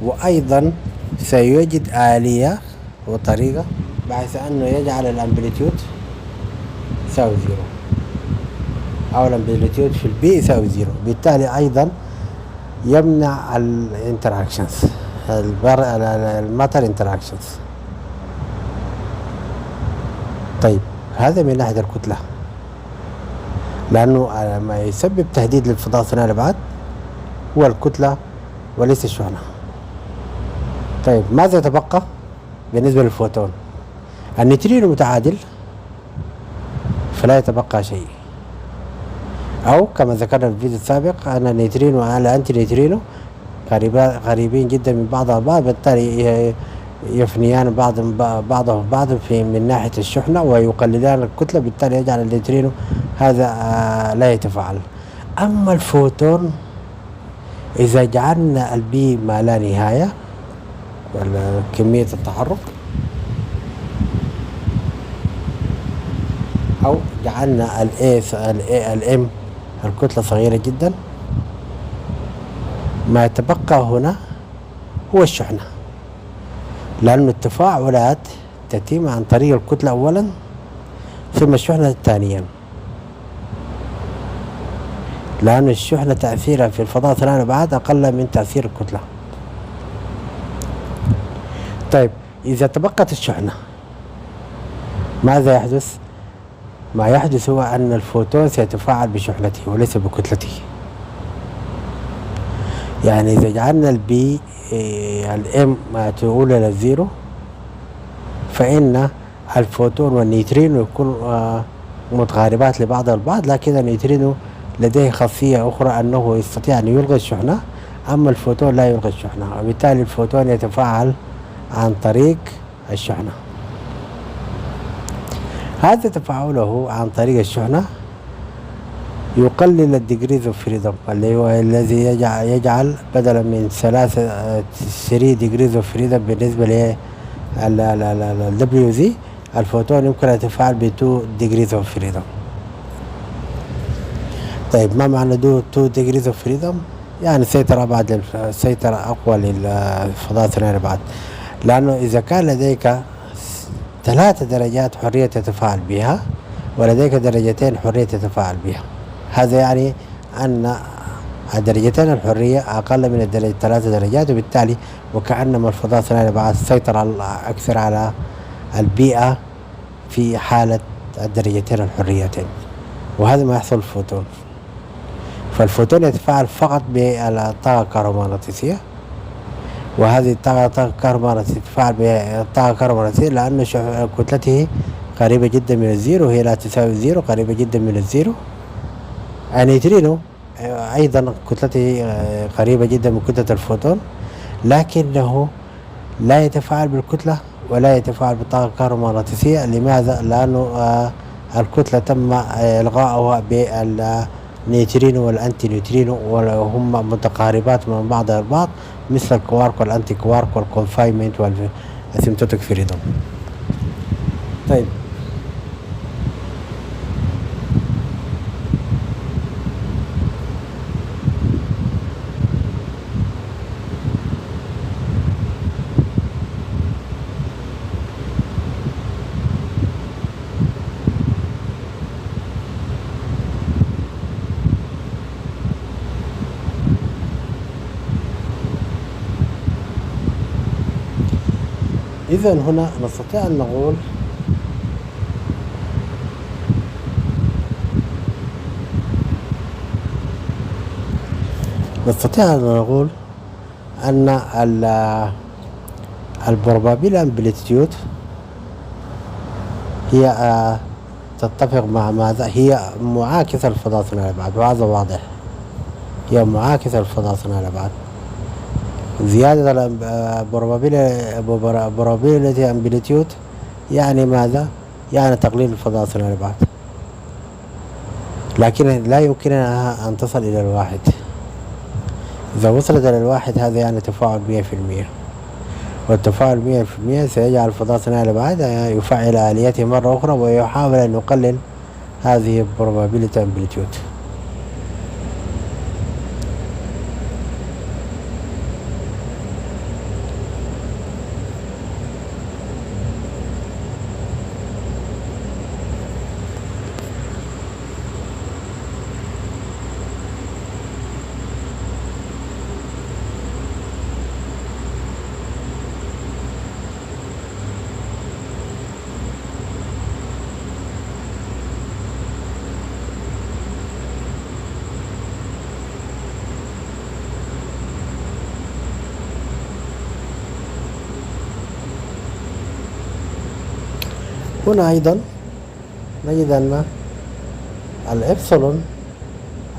Speaker 3: وأيضا سيوجد آلية وطريقة بحيث أنه يجعل الأمبليتيود يساوي زيرو، أو الأمبليتيود في البي يساوي زيرو. بالتالي أيضا يمنع الانتراكشنز، الماتر انتراكشنز. طيب هذا من ناحية الكتلة، لأنه ما يسبب تهديد للفضاء ثنائي الأبعاد هو الكتلة وليس الشحنة. طيب ماذا يتبقى بالنسبة للفوتون؟ النيوترينو متعادل فلا يتبقى شيء، أو كما ذكرنا في الفيديو السابق أن النيوترينو على أنتي نيوترينو قريبين جدا من بعضها البعض، بالتالي يفنيان بعضهم بعض من ناحية الشحنة ويقللان الكتلة، بالتالي يجعل النيوترينو هذا لا يتفاعل. أما الفوتون إذا جعلنا البي ما لا نهاية كمية التحرك، أو جعلنا الام الكتلة صغيرة جدا، ما يتبقى هنا هو الشحنة، لأن التفاعلات تتم عن طريق الكتلة أولا ثم الشحنة ثانيا، لأن الشحنة تأثيرها في الفضاء ثنائي الأبعاد أقل من تأثير الكتلة. طيب إذا تبقت الشحنة ماذا يحدث؟ ما يحدث هو أن الفوتون سيتفاعل بشحنته وليس بكتلته. يعني إذا جعلنا البي الام تؤول إلى الزيرو، فإن الفوتون والنيوترينو يكون متقاربات لبعض البعض، لكن النيوترينو لديه خاصية أخرى أنه يستطيع أن يلغي الشحنة، أما الفوتون لا يلغي الشحنة، وبالتالي الفوتون يتفاعل عن طريق الشحنة. هذا تفاعله عن طريق الشحنة يقلل الديجريز اوف فريدم، اللي هو الذي يجعل بدلا من 3 ديجريز اوف فريدم بالنسبة ل WZ، الفوتون يمكن أن يتفاعل ب 2 ديجريز اوف فريدم. طيب ما معنى 2 ديجريز اوف فريدم؟ يعني سيطرة أقوى للفضاء ثنائي الأبعاد، لأنه إذا كان لديك 3 درجات حرية تتفاعل بها ولديك 2 درجات حرية تتفاعل بها، هذا يعني أن الدرجتين الحرية أقل من 3 درجات، وبالتالي وكأنما الفضاء ثنائي الأبعاد سيطر أكثر على البيئة في حالة 2 درجتين الحريتين، وهذا ما يحصل الفوتون. فالفوتون يتفاعل فقط بالطاقة الكهرومغناطيسية، وهذه الطاقة الكهرومغناطيسية تتفاعل بالطاقة الكهرومغناطيسية لأن كتلته قريبة جدا من الزيرو، هي لا تساوي الزيرو، قريبة جدا من الزيرو. النيوترينو أيضا كتلته قريبة جدا من كتلة الفوتون، لكنه لا يتفاعل بالكتلة ولا يتفاعل بالطاقة الكهرومغناطيسية. لماذا؟ لأنه الكتلة تم إلغاؤها بالنيوترينو والأنتي نيوترينو، وهم متقاربات من بعضها البعض، مثل الكوارك والأنتي كوارك والكونفاينمنت والاسيمتوتيك فريدم. طيب إذن هنا نستطيع أن نقول أن البروبابيل امبليتيود هي تتفق مع ماذا؟ هي معاكسة للفضاء ثنائي الأبعاد، وهذا واضح، هي معاكسة للفضاء ثنائي الأبعاد. زيادة probability amplitude يعني ماذا؟ يعني تقليل الفضاء ثنائي الأبعاد، لكن لا يمكنها أن تصل إلى 1. إذا وصلت إلى 1 هذا يعني تفاعل 100%، والتفاعل 100% سيجعل الفضاء ثنائي الأبعاد يفعل آليته مرة أخرى ويحاول أن يقلل هذه probability amplitude. هنا أيضا نجد أن الإبسلون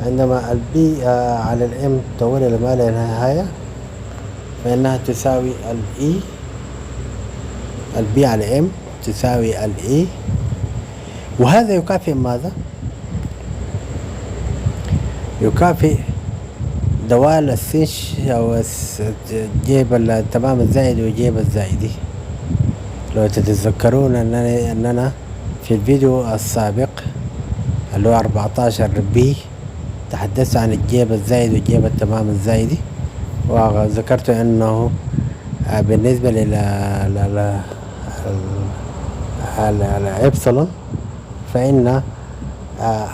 Speaker 3: عندما البي على الإم تؤول إلى ما لا نهاية فإنها تساوي الإي، البي على إم تساوي الإي، وهذا يكافئ ماذا؟ يكافئ دوال السنش أو جيب التمام الزائد وجيب الزائدي. لو تتذكرون أننا في الفيديو السابق اللي هو 14 بي تحدثت عن الجيب الزائد وجيب التمام الزائدي، وذكرت أنه بالنسبة للإبسلون فإن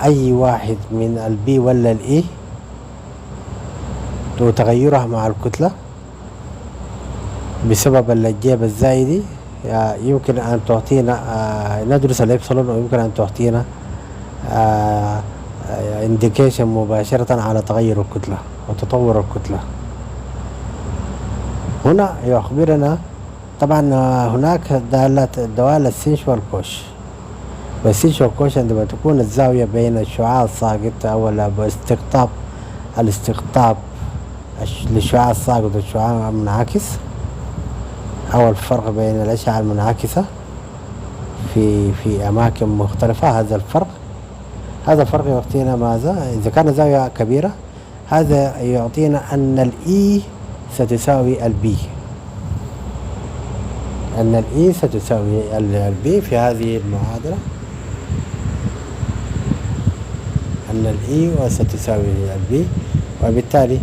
Speaker 3: أي واحد من البي ولا الإي وتغيرها مع الكتلة بسبب الجيب الزائدي يمكن أن تعطينا ندرس الإبسلون ويمكن أن تعطينا انديكيشن مباشرة على تغير الكتلة وتطور الكتلة. هنا يخبرنا طبعا هناك دوال السنش والكوش، والسنش والكوش عندما تكون الزاوية بين الشعاع الساقط أو الاستقطاب للشعاع الساقط والشعاع المنعكس أو الفرق بين الأشعة المنعكسة في أماكن مختلفة، هذا الفرق يعطينا ماذا؟ إذا كان زاوية كبيرة هذا يعطينا أن الإي ستساوي البي، أن الإي ستساوي البي في هذه المعادلة، أن الإي ستساوي البي، وبالتالي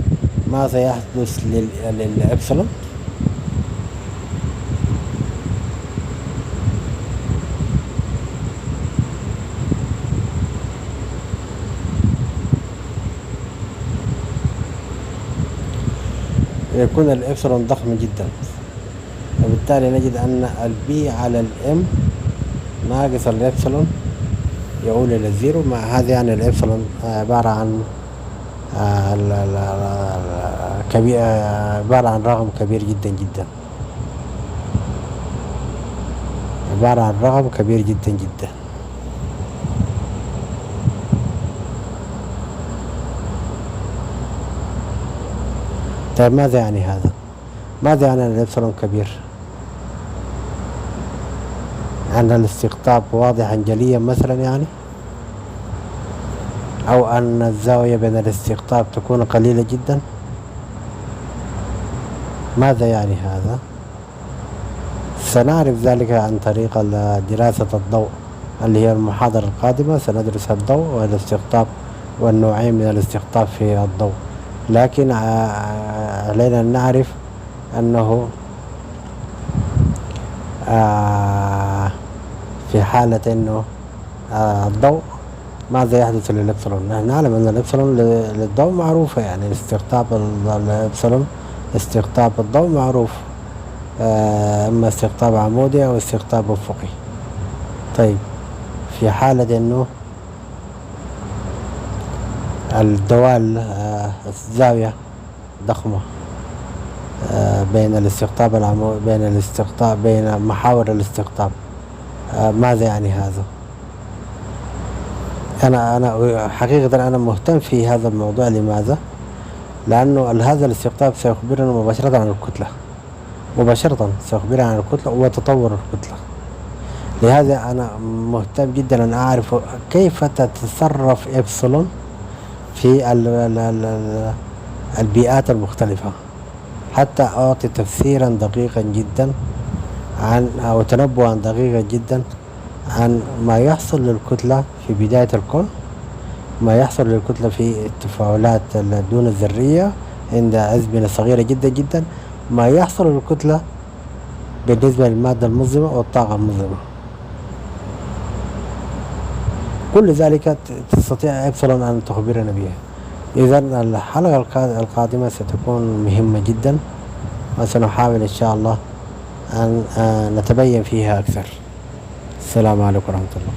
Speaker 3: ماذا يحدث للإبسلون؟ يكون الإبسلون ضخم جدا، وبالتالي نجد أن البي على الإم ناقص الإبسلون يؤول إلى الزيرو. مع هذا يعني الإبسلون عبارة عن عبارة عن رقم كبير جدا جدا، عبارة عن رقم كبير جدا جدا. طيب ماذا يعني هذا؟ ماذا يعني أن الإبسلون كبير؟ أن الاستقطاب واضحا جليا مثلا يعني، أو أن الزاوية بين الاستقطاب تكون قليلة جدا؟ ماذا يعني هذا؟ سنعرف ذلك عن طريق دراسة الضوء اللي هي المحاضرة القادمة. سندرس الضوء والاستقطاب والنوعين من الاستقطاب في الضوء، لكن علينا أن نعرف أنه في حالة أنه الضوء ماذا يحدث للإبسلون؟ نحن نعلم أن الإبسلون للضوء معروفة، يعني استقطاب الإبسلون استقطاب الضوء معروف، إما استقطاب عمودي أو استقطاب أفقي. طيب في حالة أنه الدوال الزاوية ضخمة بين الاستقطاب بين محاور الاستقطاب، ماذا يعني هذا؟ أنا حقيقة أنا مهتم في هذا الموضوع. لماذا؟ لأنه هذا الاستقطاب سيخبرنا مباشرة عن الكتلة، مباشرة سيخبرنا عن الكتلة وتطور الكتلة. لهذا أنا مهتم جدا أن أعرف كيف تتصرف إبسلون في البيئات المختلفة، حتى أعطي تفسيرا دقيقا جدا أو تنبؤا دقيقا جدا عن ما يحصل للكتلة في بداية الكون، ما يحصل للكتلة في التفاعلات الدون الذرية عند أزمنة صغيرة جدا جدا، ما يحصل للكتلة بالنسبة للمادة المظلمة والطاقة المظلمة. كل ذلك تستطيع إبسلون أن تخبرنا به. إذن الحلقة القادمة ستكون مهمة جدا، وسنحاول إن شاء الله أن نتبين فيها أكثر. السلام عليكم ورحمة الله.